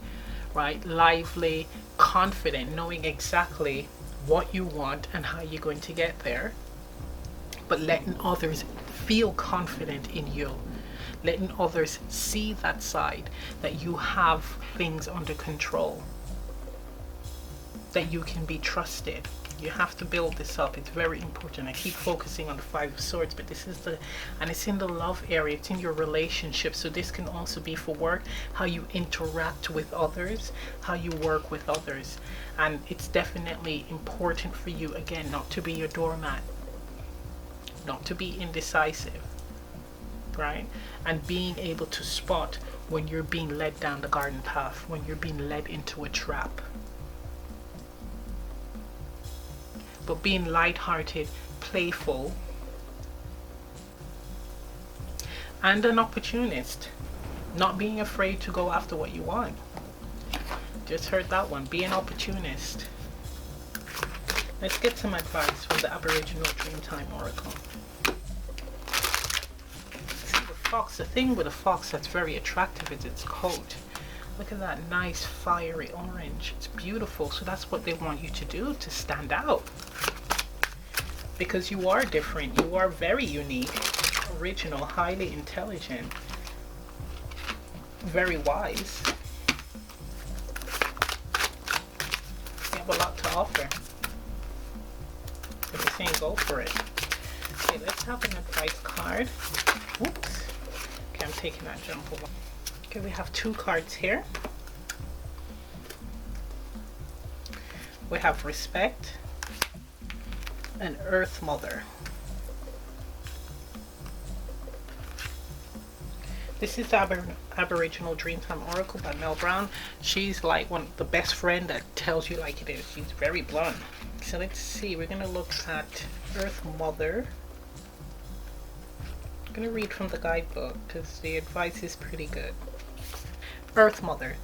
Speaker 2: right? Lively, confident, knowing exactly what you want and how you're going to get there, but letting others feel confident in you, letting others see that side, that you have things under control, that you can be trusted. You have to build this up. It's very important. I keep focusing on the Five of Swords, but this is and it's in the love area. It's in your relationship. So this can also be for work, how you interact with others, how you work with others. And it's definitely important for you, again, not to be your doormat, not to be indecisive, right? And being able to spot when you're being led down the garden path, when you're being led into a trap. But being light-hearted, playful, and an opportunist, not being afraid to go after what you want. Just heard that one. Be an opportunist. Let's get some advice from the Aboriginal Dreamtime Oracle. See, the fox, the thing with a fox that's very attractive is its coat. Look at that nice fiery orange. It's beautiful. So that's what they want you to do, to stand out. Because you are different. You are very unique, original, highly intelligent, very wise. offer. If you're saying go for it. Okay, let's have an advice card. Whoops. Okay, I'm taking that jump over. Okay, we have 2 cards here. We have respect and Earth Mother. This is the Aboriginal Dreamtime Oracle by Mel Brown. She's like the best friend that tells you like it is. She's very blunt. So let's see. We're going to look at Earth Mother. I'm going to read from the guidebook because the advice is pretty good. Earth Mother.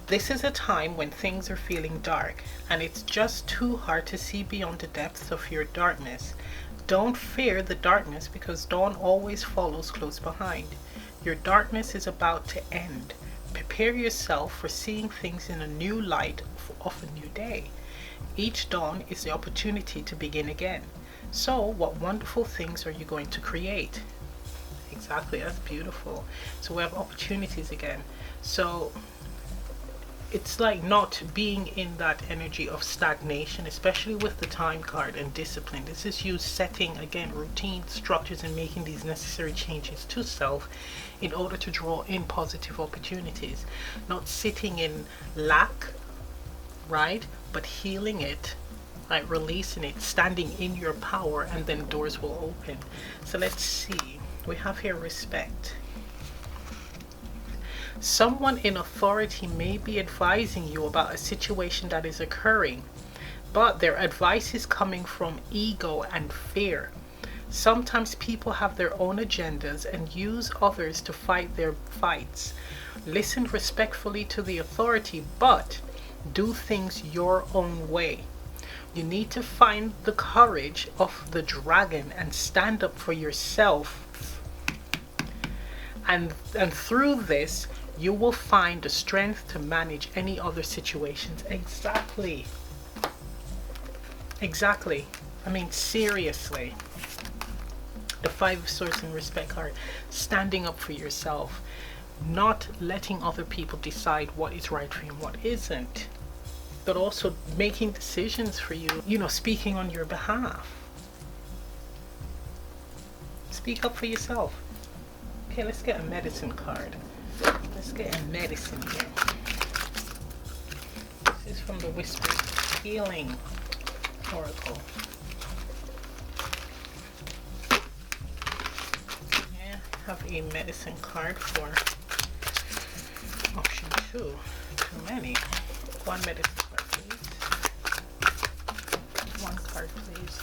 Speaker 2: This is a time when things are feeling dark and it's just too hard to see beyond the depths of your darkness. Don't fear the darkness because dawn always follows close behind. Your darkness is about to end. Prepare yourself for seeing things in a new light of a new day. Each dawn is the opportunity to begin again. So, what wonderful things are you going to create? Exactly, that's beautiful. So we have opportunities again. So it's like not being in that energy of stagnation, especially with the time card and discipline. This is you setting again routine structures and making these necessary changes to self in order to draw in positive opportunities, not sitting in lack, right, but healing it, like releasing it, standing in your power, and then doors will open. So let's see, we have here respect. Someone in authority may be advising you about a situation that is occurring, but their advice is coming from ego and fear. Sometimes people have their own agendas and use others to fight their fights. Listen respectfully to the authority, but do things your own way. You need to find the courage of the dragon and stand up for yourself. And through this, you will find the strength to manage any other situations. Exactly. Exactly. I mean, seriously. The 5 of Swords and Respect card. Standing up for yourself. Not letting other people decide what is right for you and what isn't. But also making decisions for you. You know, speaking on your behalf. Speak up for yourself. Okay, let's get a medicine card. Let's get a medicine here. This is from the Whispers Healing Oracle. Yeah, have a medicine card for option 2. Too many. 1 medicine card, please. 1 card, please.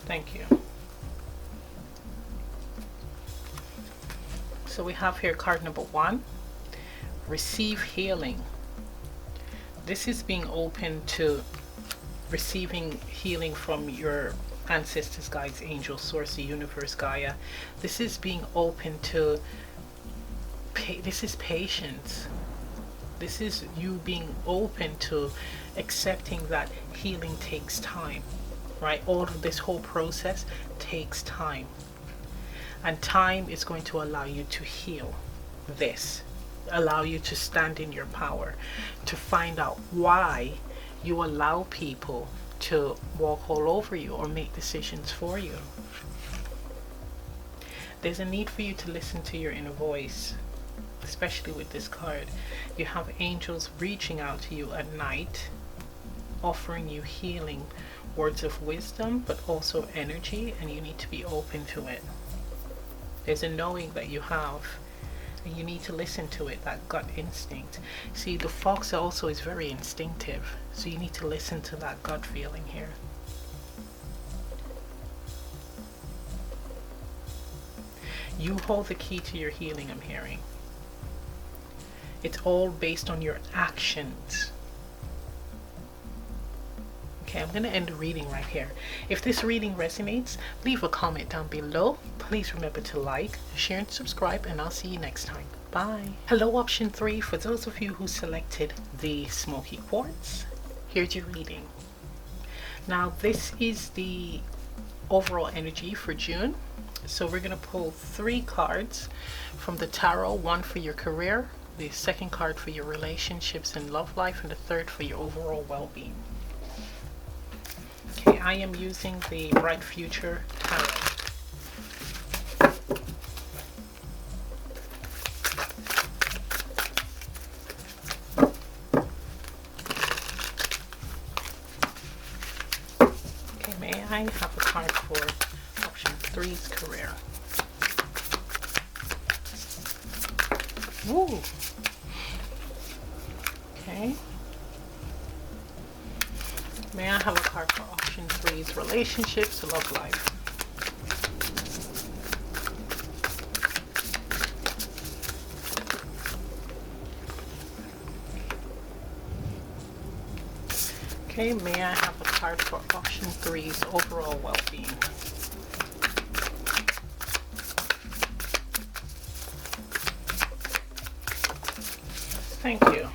Speaker 2: Thank you. So we have here card number 1, receive healing. This is being open to receiving healing from your ancestors, guides, angels, source, the universe, Gaia. This is being open to, this is patience. This is you being open to accepting that healing takes time, right? All of this whole process takes time. And time is going to allow you to heal this, allow you to stand in your power, to find out why you allow people to walk all over you or make decisions for you. There's a need for you to listen to your inner voice, especially with this card. You have angels reaching out to you at night, offering you healing, words of wisdom, but also energy, and you need to be open to it. There's a knowing that you have, and you need to listen to it, that gut instinct. See, the fox also is very instinctive, so you need to listen to that gut feeling here. You hold the key to your healing, I'm hearing. It's all based on your actions. Okay, I'm going to end the reading right here. If this reading resonates, leave a comment down below. Please remember to like, share, and subscribe, and I'll see you next time. Bye. Hello, option 3. For those of you who selected the smoky quartz, here's your reading. Now, this is the overall energy for June. So we're going to pull 3 cards from the tarot, 1 for your career, the second card for your relationships and love life, and the third for your overall well-being. Okay, I am using the Bright Future Tarot. Okay, may I have a card for option 3's career? Woo! Okay. May I have a card for option 3's relationships, love life? Okay, may I have a card for option 3's overall well-being? Thank you.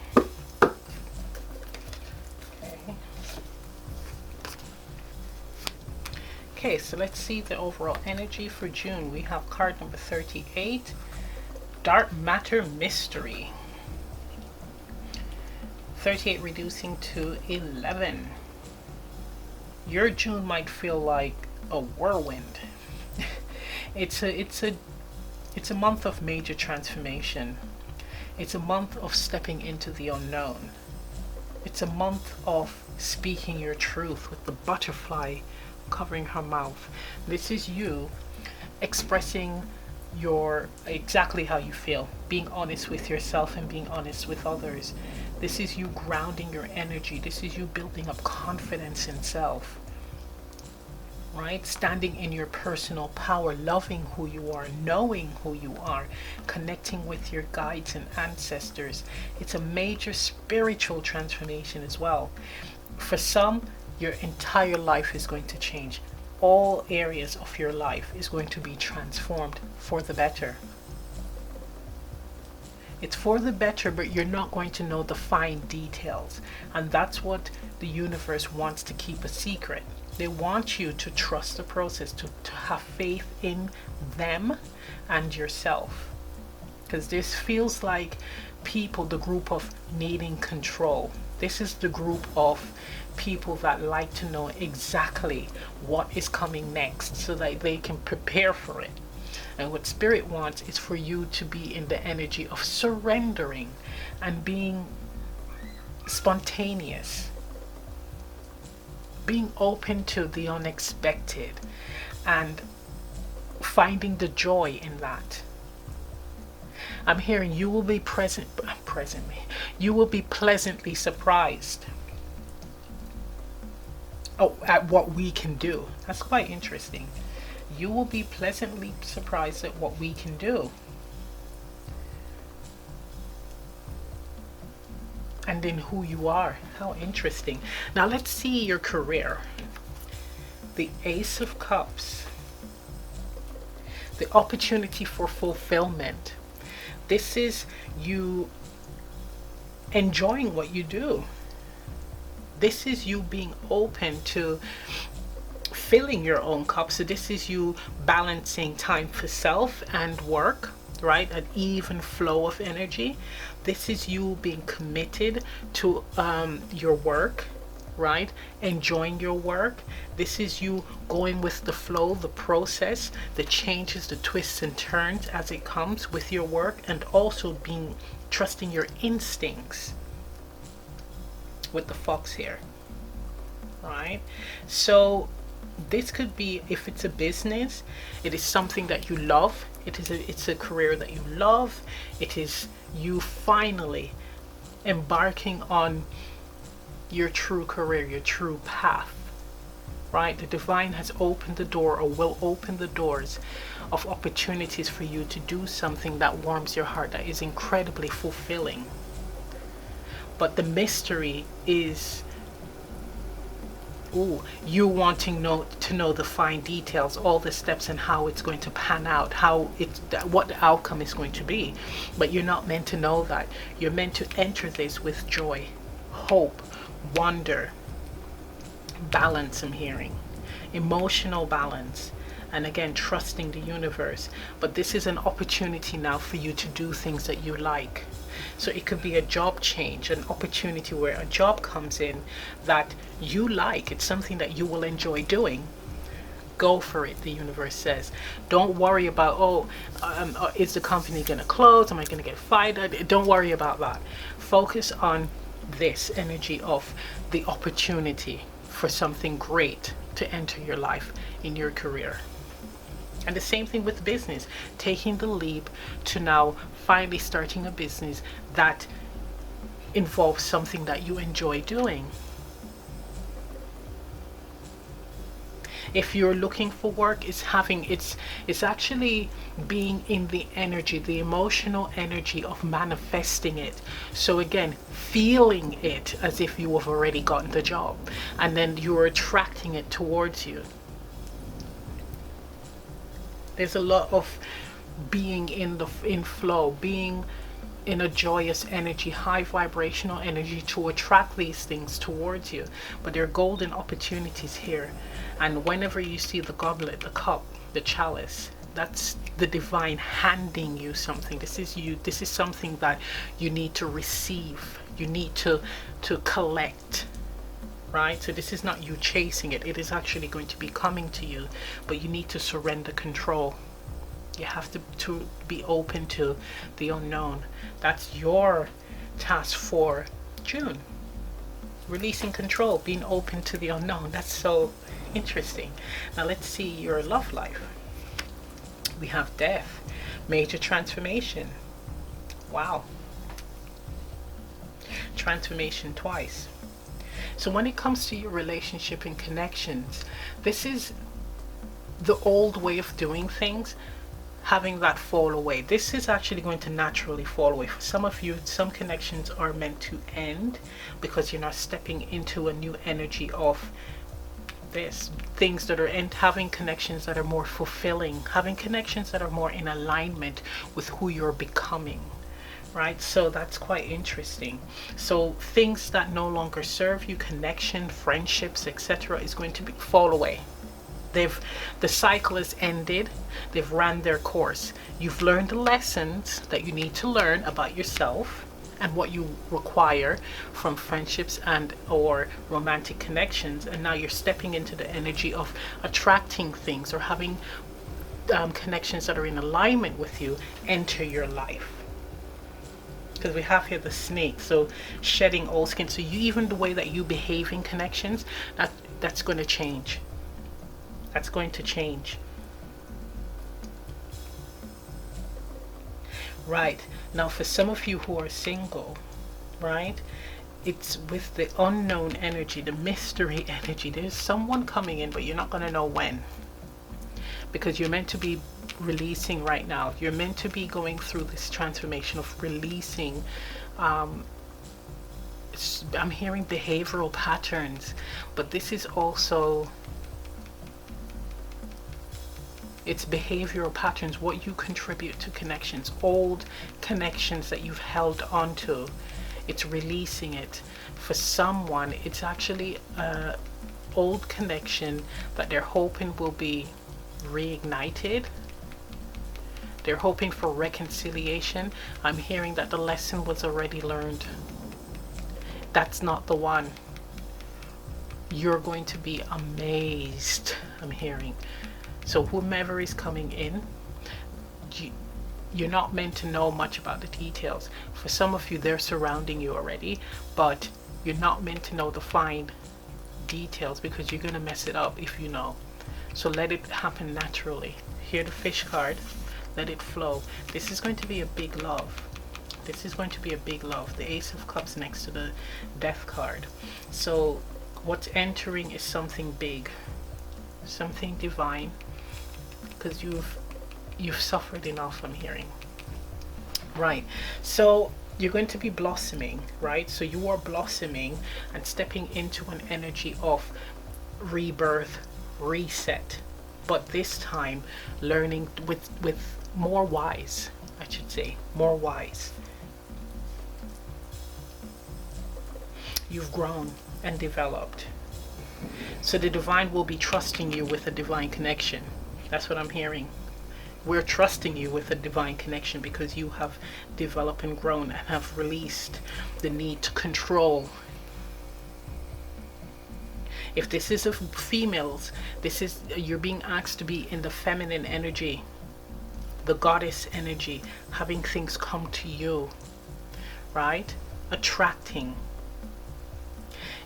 Speaker 2: Okay, so let's see the overall energy for June. We have card number 38, Dark Matter Mystery. 38 reducing to 11. Your June might feel like a whirlwind. It's a month of major transformation. It's a month of stepping into the unknown. It's a month of speaking your truth with the butterfly covering her mouth. This is you expressing your exactly how you feel, being honest with yourself and being honest with others. This is you grounding your energy. This is you building up confidence in self, right? Standing in your personal power, loving who you are, knowing who you are, connecting with your guides and ancestors. It's a major spiritual transformation as well. For some, your entire life is going to change. All areas of your life is going to be transformed for the better. It's for the better, but you're not going to know the fine details. And that's what the universe wants to keep a secret. They want you to trust the process, to have faith in them and yourself. Because this feels like people, the group of needing control. This is the group of people that like to know exactly what is coming next so that they can prepare for it. And what Spirit wants is for you to be in the energy of surrendering and being spontaneous, being open to the unexpected and finding the joy in that. I'm hearing you will be you will be pleasantly surprised at what we can do. That's quite interesting. You will be pleasantly surprised at what we can do. And in who you are. How interesting. Now let's see your career. The Ace of Cups. The opportunity for fulfillment. This is you enjoying what you do. This is you being open to filling your own cup. So this is you balancing time for self and work, right? An even flow of energy. This is you being committed to your work, right? Enjoying your work. This is you going with the flow, the process, the changes, the twists and turns as it comes with your work, and also being trusting your instincts with the fox here, right? So this could be, if it's a business, it is something that you love. It's a career that you love. It is you finally embarking on your true career, your true path, right? The divine has opened the door, or will open the doors of opportunities for you to do something that warms your heart, that is incredibly fulfilling. But the mystery is you wanting to know the fine details, all the steps, and how it's going to pan out, what the outcome is going to be. But you're not meant to know that. You're meant to enter this with joy, hope, wonder, balance. I'm hearing emotional balance, and again trusting the universe. But this is an opportunity now for you to do things that you like. So it could be a job change, an opportunity where a job comes in that you like, it's something that you will enjoy doing. Go for it, the universe says. Don't worry about, is the company going to close? Am I going to get fired? Don't worry about that. Focus on this energy of the opportunity for something great to enter your life in your career. And the same thing with business, taking the leap to now finally starting a business that involves something that you enjoy doing. If you're looking for work, it's actually being in the energy, the emotional energy of manifesting it. So again, feeling it as if you have already gotten the job, and then you're attracting it towards you. There's a lot of being in flow, being in a joyous energy, high vibrational energy to attract these things towards you. But there are golden opportunities here. And whenever you see the goblet, the cup, the chalice, that's the divine handing you something. This is something that you need to receive. You need to collect. Right? So this is not you chasing it. It is actually going to be coming to you, but you need to surrender control. You have to be open to the unknown. That's your task for June. Releasing control, being open to the unknown. That's so interesting. Now let's see your love life. We have death, major transformation. Wow. Transformation twice. So when it comes to your relationship and connections, this is the old way of doing things, having that fall away. This is actually going to naturally fall away. For some of you, some connections are meant to end because you're not stepping into a new energy of this. Things that are having connections that are more fulfilling, having connections that are more in alignment with who you're becoming. Right, so that's quite interesting. So things that no longer serve you, connection, friendships, etc., is going to fall away. The cycle has ended. They've ran their course. You've learned the lessons that you need to learn about yourself and what you require from friendships and or romantic connections, and now you're stepping into the energy of attracting things or having connections that are in alignment with you enter your life. Because we have here the snake, so shedding old skin. So even the way that you behave in connections, that's going to change. That's going to change. Right, now for some of you who are single, right, it's with the unknown energy, the mystery energy. There's someone coming in, but you're not going to know when. Because you're meant to be releasing right now. You're meant to be going through this transformation of releasing. I'm hearing behavioral patterns, but this is also, it's behavioral patterns, what you contribute to connections, old connections that you've held onto. It's releasing it. For someone, it's actually an old connection that they're hoping will be reignited. They're hoping for reconciliation. I'm hearing that the lesson was already learned. That's not the one. You're going to be amazed, I'm hearing. So whomever is coming in, you're not meant to know much about the details. For some of you, they're surrounding you already, but you're not meant to know the fine details because you're going to mess it up if you know. So let it happen naturally. Here the fish card. Let it flow. This is going to be a big love. This is going to be a big love. The Ace of Cups next to the Death card. So what's entering is something big, something divine, because you've suffered enough, I'm hearing. Right. So you're going to be blossoming, right? So you are blossoming and stepping into an energy of rebirth, reset, but this time learning with more wise, I should say, more wise. You've grown and developed. So the divine will be trusting you with a divine connection. That's what I'm hearing. We're trusting you with a divine connection because you have developed and grown and have released the need to control. If this is a females, this is, you're being asked to be in the feminine energy, the goddess energy, having things come to you, right? Attracting.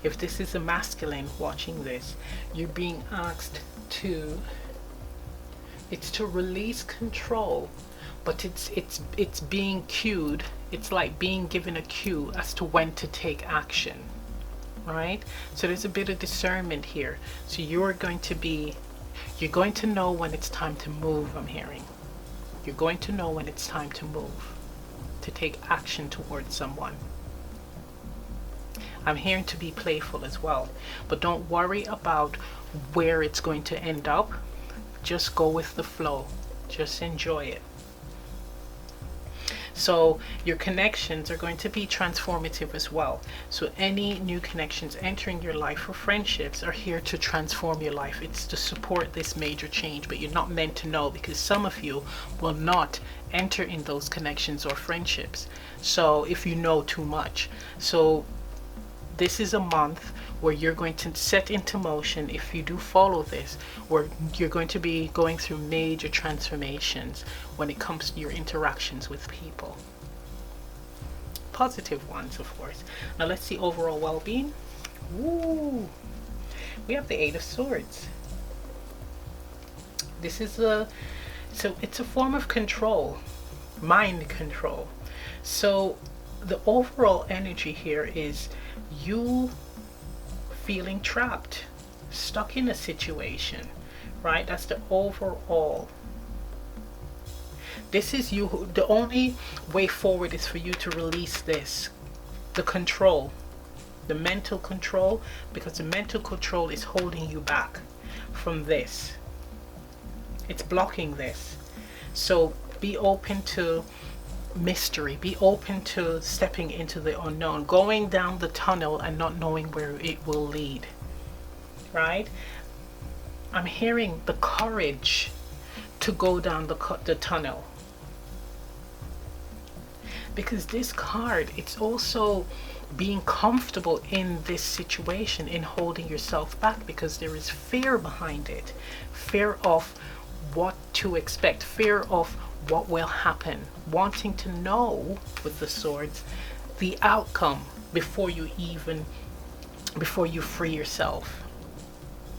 Speaker 2: If this is a masculine watching this, you're being asked to, it's to release control, but it's being cued. It's like being given a cue as to when to take action, right? So there's a bit of discernment here. So you're going to know when it's time to move. I'm hearing you're going to know when it's time to move, to take action towards someone. I'm hearing to be playful as well, but don't worry about where it's going to end up. Just go with the flow. Just enjoy it. So your connections are going to be transformative as well. So any new connections entering your life or friendships are here to transform your life. It's to support this major change, but you're not meant to know, because some of you will not enter in those connections or friendships. So if you know too much. So this is a month where you're going to set into motion, if you do follow this, where you're going to be going through major transformations when it comes to your interactions with people. Positive ones, of course. Now let's see overall well-being. Ooh, we have the Eight of Swords. This is it's a form of control, mind control. So the overall energy here is you feeling trapped, stuck in a situation, right? That's the overall. This is you. The only way forward is for you to release this, the control, the mental control, because the mental control is holding you back from this. It's blocking this. So be open to mystery, be open to stepping into the unknown, going down the tunnel and not knowing where it will lead, right? I'm hearing the courage to go down the tunnel, because this card, it's also being comfortable in this situation, in holding yourself back, because there is fear behind it, fear of what to expect, fear of what will happen, wanting to know with the swords the outcome before you free yourself.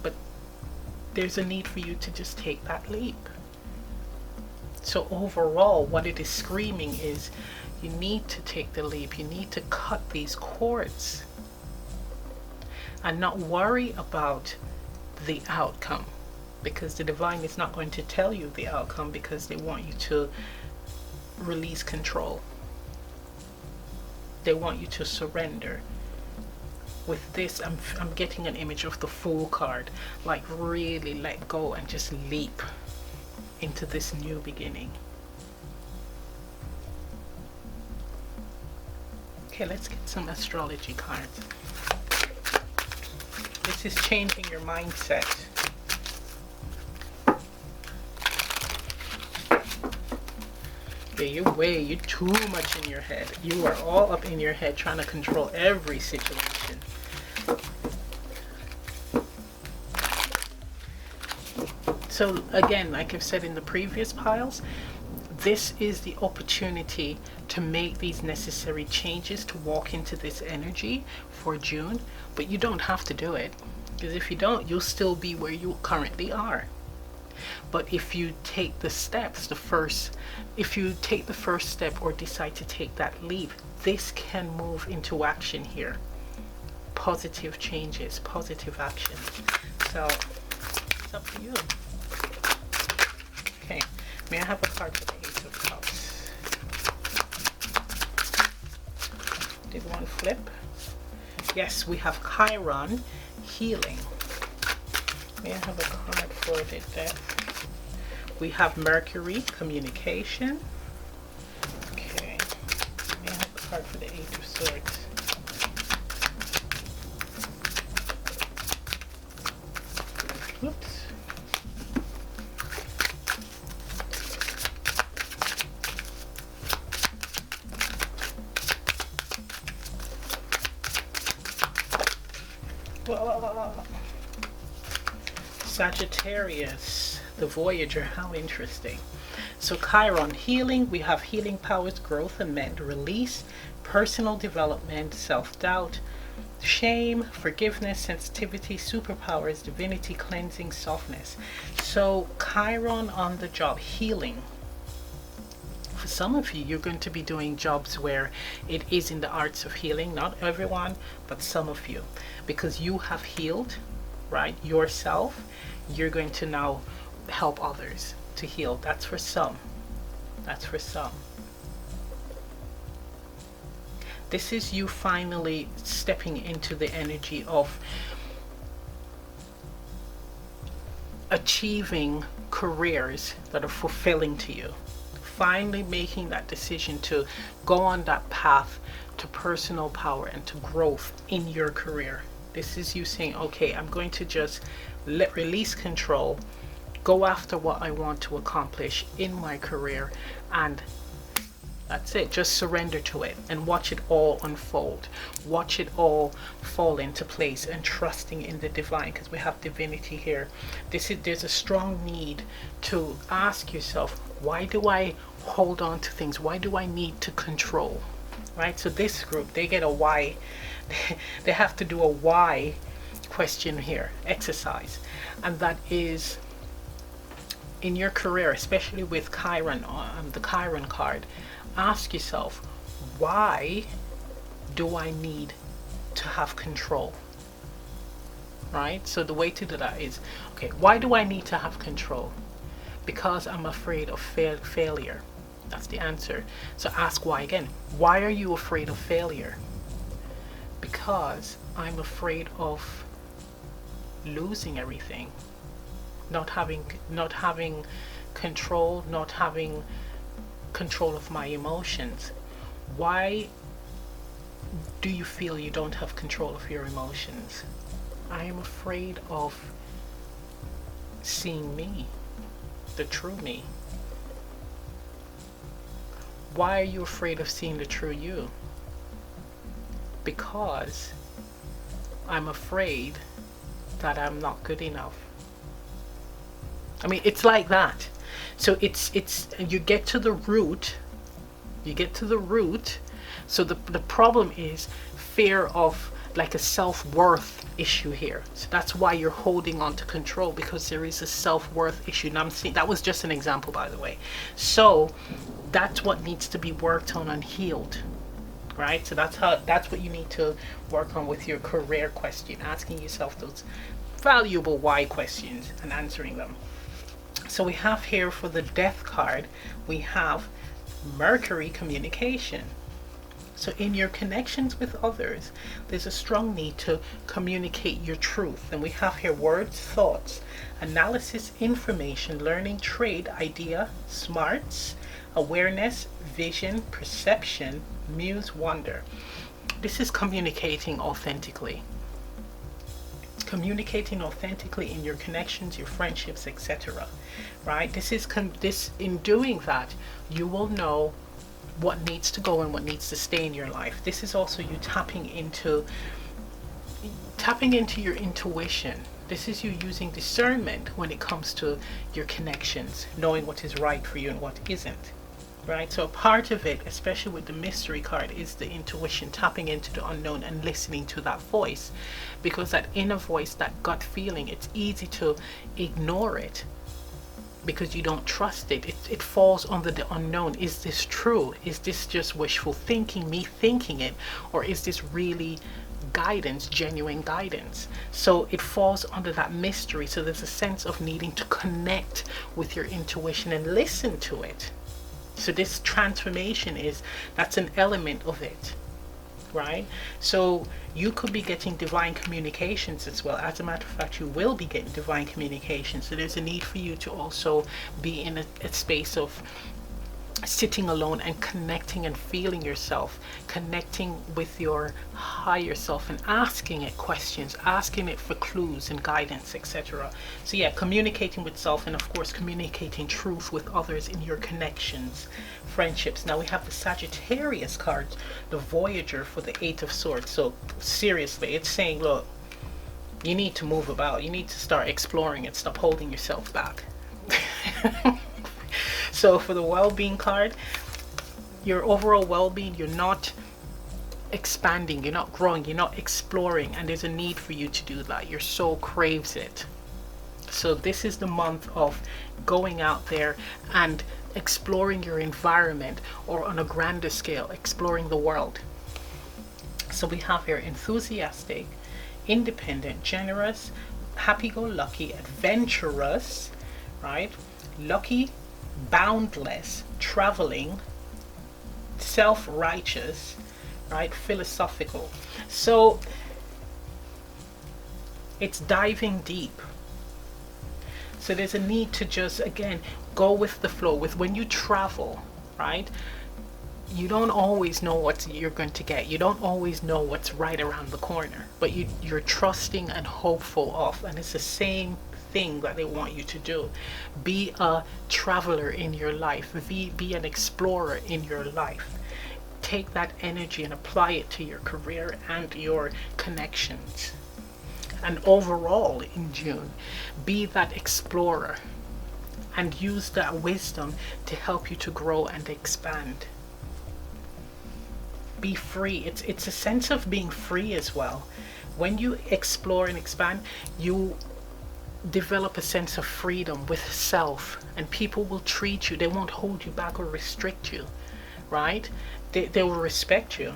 Speaker 2: But there's a need for you to just take that leap. So overall, what it is screaming is you need to take the leap. You need to cut these cords and not worry about the outcome, because the divine is not going to tell you the outcome, because they want you to release control. They want you to surrender. With this, I'm getting an image of the Fool card, like really let go and just leap into this new beginning. Okay, let's get some astrology cards. This is changing your mindset. You're too much in your head. You are all up in your head trying to control every situation. So again, like I've said in the previous piles, this is the opportunity to make these necessary changes, to walk into this energy for June, but you don't have to do it, because if you don't, you'll still be where you currently are. But if you take the steps, if you take the first step or decide to take that leap, this can move into action here. Positive changes, positive action. So it's up to you. Okay, may I have a card for the Ace of Cups? Did one flip? Yes, we have Chiron, healing. May I have a card for the Death? We have Mercury, communication. Okay. May I have a card for the Eight of Swords? Whoops. Sagittarius, the Voyager, how interesting. So Chiron, healing, we have healing powers, growth and mend, release, personal development, self-doubt, shame, forgiveness, sensitivity, superpowers, divinity, cleansing, softness. So Chiron on the job, healing. For some of you, you're going to be doing jobs where it is in the arts of healing. Not everyone, but some of you. Because you have healed, right, yourself, you're going to now help others to heal. That's for some. That's for some. This is you finally stepping into the energy of achieving careers that are fulfilling to you. Finally making that decision to go on that path to personal power and to growth in your career. This is you saying, okay, I'm going to just release control, go after what I want to accomplish in my career, and that's it. Just surrender to it and watch it all unfold. Watch it all fall into place, and trusting in the divine, because we have divinity here. There's a strong need to ask yourself, why do I hold on to things? Why do I need to control? Right? So this group, they get a why. They have to do a why question here, exercise. And that is, in your career, especially with Chiron, the Chiron card, ask yourself, why do I need to have control? Right? So the way to do that is, okay, why do I need to have control? Because I'm afraid of failure. That's the answer. So ask why again. Why are you afraid of failure? Because I'm afraid of losing everything. Not having control, not having control of my emotions. Why do you feel you don't have control of your emotions? I am afraid of seeing me, the true me. Why are you afraid of seeing the true you? Because I'm afraid that I'm not good enough. I mean, it's like that. So it's you get to the root. So the problem is fear of like a self-worth issue here. So that's why you're holding on to control, because there is a self-worth issue. And I'm saying that was just an example, by the way. So that's what needs to be worked on and healed. Right? So that's what you need to work on with your career question, asking yourself those valuable why questions and answering them. So we have here for the death card, we have Mercury, communication. So in your connections with others, there's a strong need to communicate your truth. And we have here words, thoughts, analysis, information, learning, trade, idea, smarts, awareness, vision, perception, muse, wonder. This is communicating authentically. Communicating authentically in your connections, your friendships, etc. Right? This in doing that, you will know what needs to go and what needs to stay in your life. This is also you tapping into your intuition. This is you using discernment when it comes to your connections, knowing what is right for you and what isn't. Right? So a part of it, especially with the mystery card, is the intuition, tapping into the unknown and listening to that voice. Because that inner voice, that gut feeling, it's easy to ignore it because you don't trust it. It falls under the unknown. Is this true? Is this just wishful thinking, me thinking it? Or is this really guidance, genuine guidance? So it falls under that mystery. So there's a sense of needing to connect with your intuition and listen to it. So this transformation that's an element of it, right? So you could be getting divine communications as well. As a matter of fact, you will be getting divine communications. So there's a need for you to also be in a space of sitting alone and connecting and feeling yourself, connecting with your higher self and asking it questions, asking it for clues and guidance, etc. So yeah, communicating with self, and of course communicating truth with others in your connections, friendships. Now we have the Sagittarius card, the Voyager, for the Eight of Swords. So seriously, it's saying, look, You need to move about. You need to start exploring and stop holding yourself back. So for the well-being card, your overall well-being, you're not expanding, you're not growing, you're not exploring, and there's a need for you to do that. Your soul craves it. So this is the month of going out there and exploring your environment, or on a grander scale, exploring the world. So we have here enthusiastic, independent, generous, happy-go-lucky, adventurous, right? Lucky, boundless, traveling, self-righteous, right? Philosophical. So it's diving deep. So there's a need to just, again, go with the flow. With when you travel, right? You don't always know what you're going to get. You don't always know what's right around the corner, but you're trusting and hopeful of, and it's the same thing that they want you to do. Be a traveler in your life. Be an explorer in your life. Take that energy and apply it to your career and your connections. And overall in June, be that explorer and use that wisdom to help you to grow and expand. Be free. It's a sense of being free as well. When you explore and expand, you develop a sense of freedom with self, and people will treat you, they won't hold you back or restrict you, right? They will respect you.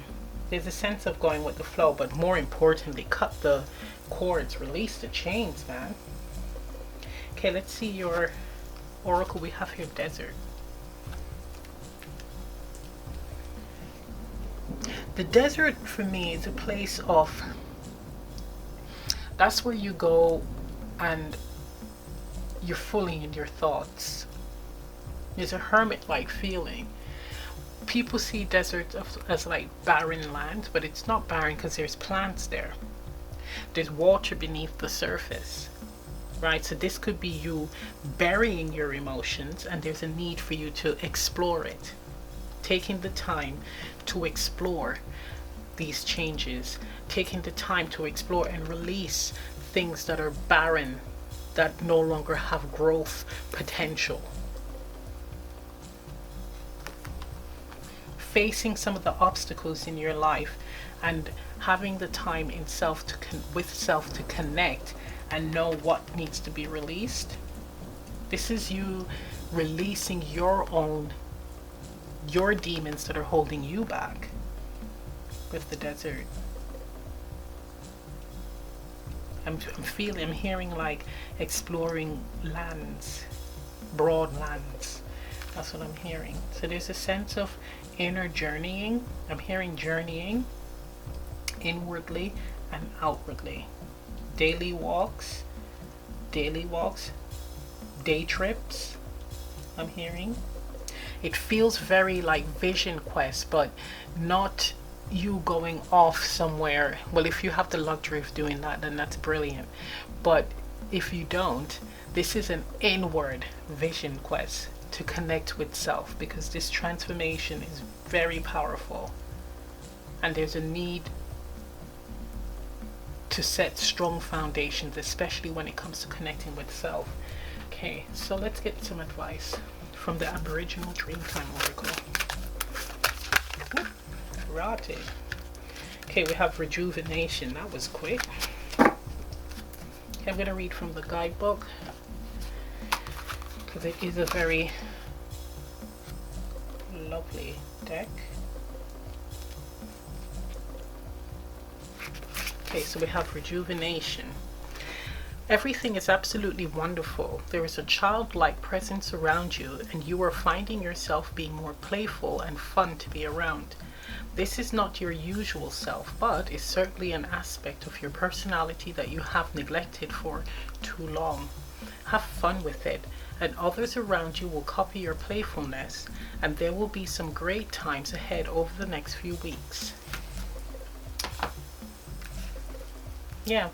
Speaker 2: There's a sense of going with the flow, but more importantly, cut the cords, release the chains, man. Okay, let's see your oracle. We have here desert. The desert for me is a place of, that's where you go and you're fully in your thoughts. There's a hermit-like feeling. People see deserts as like barren land, but it's not barren because there's plants there. There's water beneath the surface, right? So this could be you burying your emotions, and there's a need for you to explore it. Taking the time to explore these changes, taking the time to explore and release things that are barren, that no longer have growth potential. Facing some of the obstacles in your life and having the time in self to with self to connect and know what needs to be released. This is you releasing your demons that are holding you back with the desert. I'm hearing like exploring lands, broad lands. That's what I'm hearing. So there's a sense of inner journeying. I'm hearing journeying inwardly and outwardly. Daily walks, day trips, I'm hearing. It feels very like Vision Quest, but not you going off somewhere. Well, if you have the luxury of doing that, then that's brilliant. But if you don't, this is an inward Vision Quest to connect with self, because this transformation is very powerful, and there's a need to set strong foundations, especially when it comes to connecting with self. Okay, so let's get some advice from the Aboriginal Dreamtime Oracle. Karate. Okay, we have rejuvenation. That was quick. Okay, I'm going to read from the guidebook, because it is a very lovely deck. Okay, so we have rejuvenation. Everything is absolutely wonderful. There is a childlike presence around you, and you are finding yourself being more playful and fun to be around. This is not your usual self, but is certainly an aspect of your personality that you have neglected for too long. Have fun with it, and others around you will copy your playfulness, and there will be some great times ahead over the next few weeks. Yeah,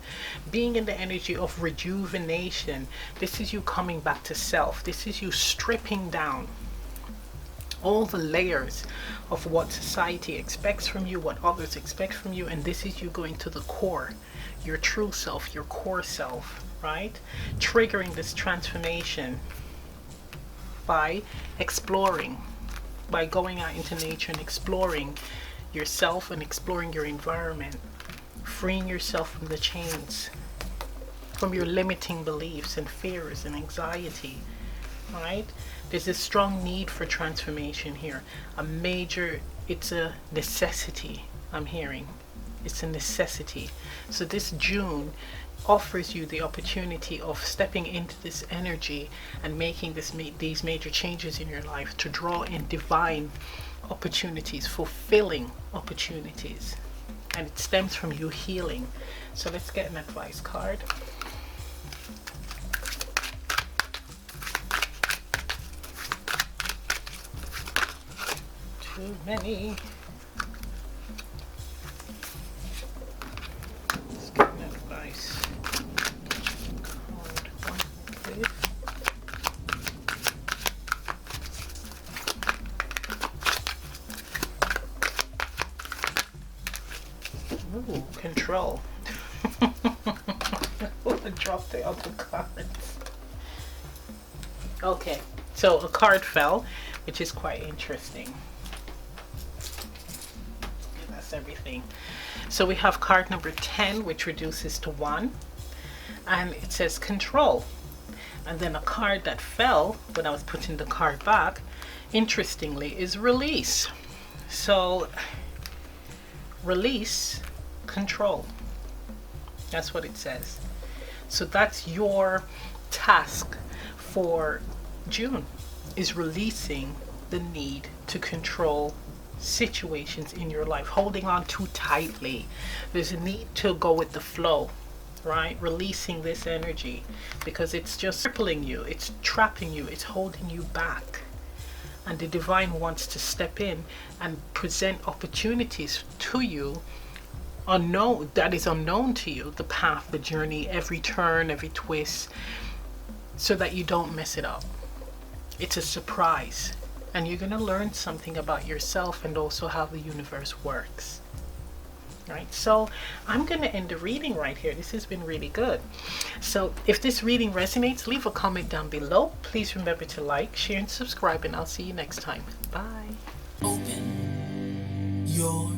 Speaker 2: being in the energy of rejuvenation. This is you coming back to self. This is you stripping down all the layers of what society expects from you, what others expect from you, and this is you going to the core. your true self, your core self, right? Triggering this transformation by exploring, by going out into nature and exploring yourself and exploring your environment, freeing yourself from the chains, from your limiting beliefs and fears and anxiety, right? There's a strong need for transformation here. It's a necessity, I'm hearing. It's a necessity. So this June offers you the opportunity of stepping into this energy and making these major changes in your life to draw in divine opportunities, fulfilling opportunities. And it stems from you healing. So let's get an advice card. Too many. Let's get an advice card. One, please. Ooh, control. I dropped the other cards. Okay, so a card fell, which is quite interesting. And that's everything. So we have card number 10, which reduces to 1. And it says control. And then a card that fell when I was putting the card back, interestingly, is release. So release, control. That's what it says. So that's your task for June, is releasing the need to control situations in your life, holding on too tightly. There's a need to go with the flow, right? Releasing this energy because it's just crippling you, it's trapping you, it's holding you back. And the divine wants to step in and present opportunities to you that is unknown to you, the path, the journey, every turn, every twist, so that you don't mess it up. It's a surprise, and you're going to learn something about yourself and also how the universe works. Right, so I'm going to end the reading right here. This has been really good. So if this reading resonates, leave a comment down below. Please remember to like, share, and subscribe, and I'll see you next time. Bye.
Speaker 1: Open your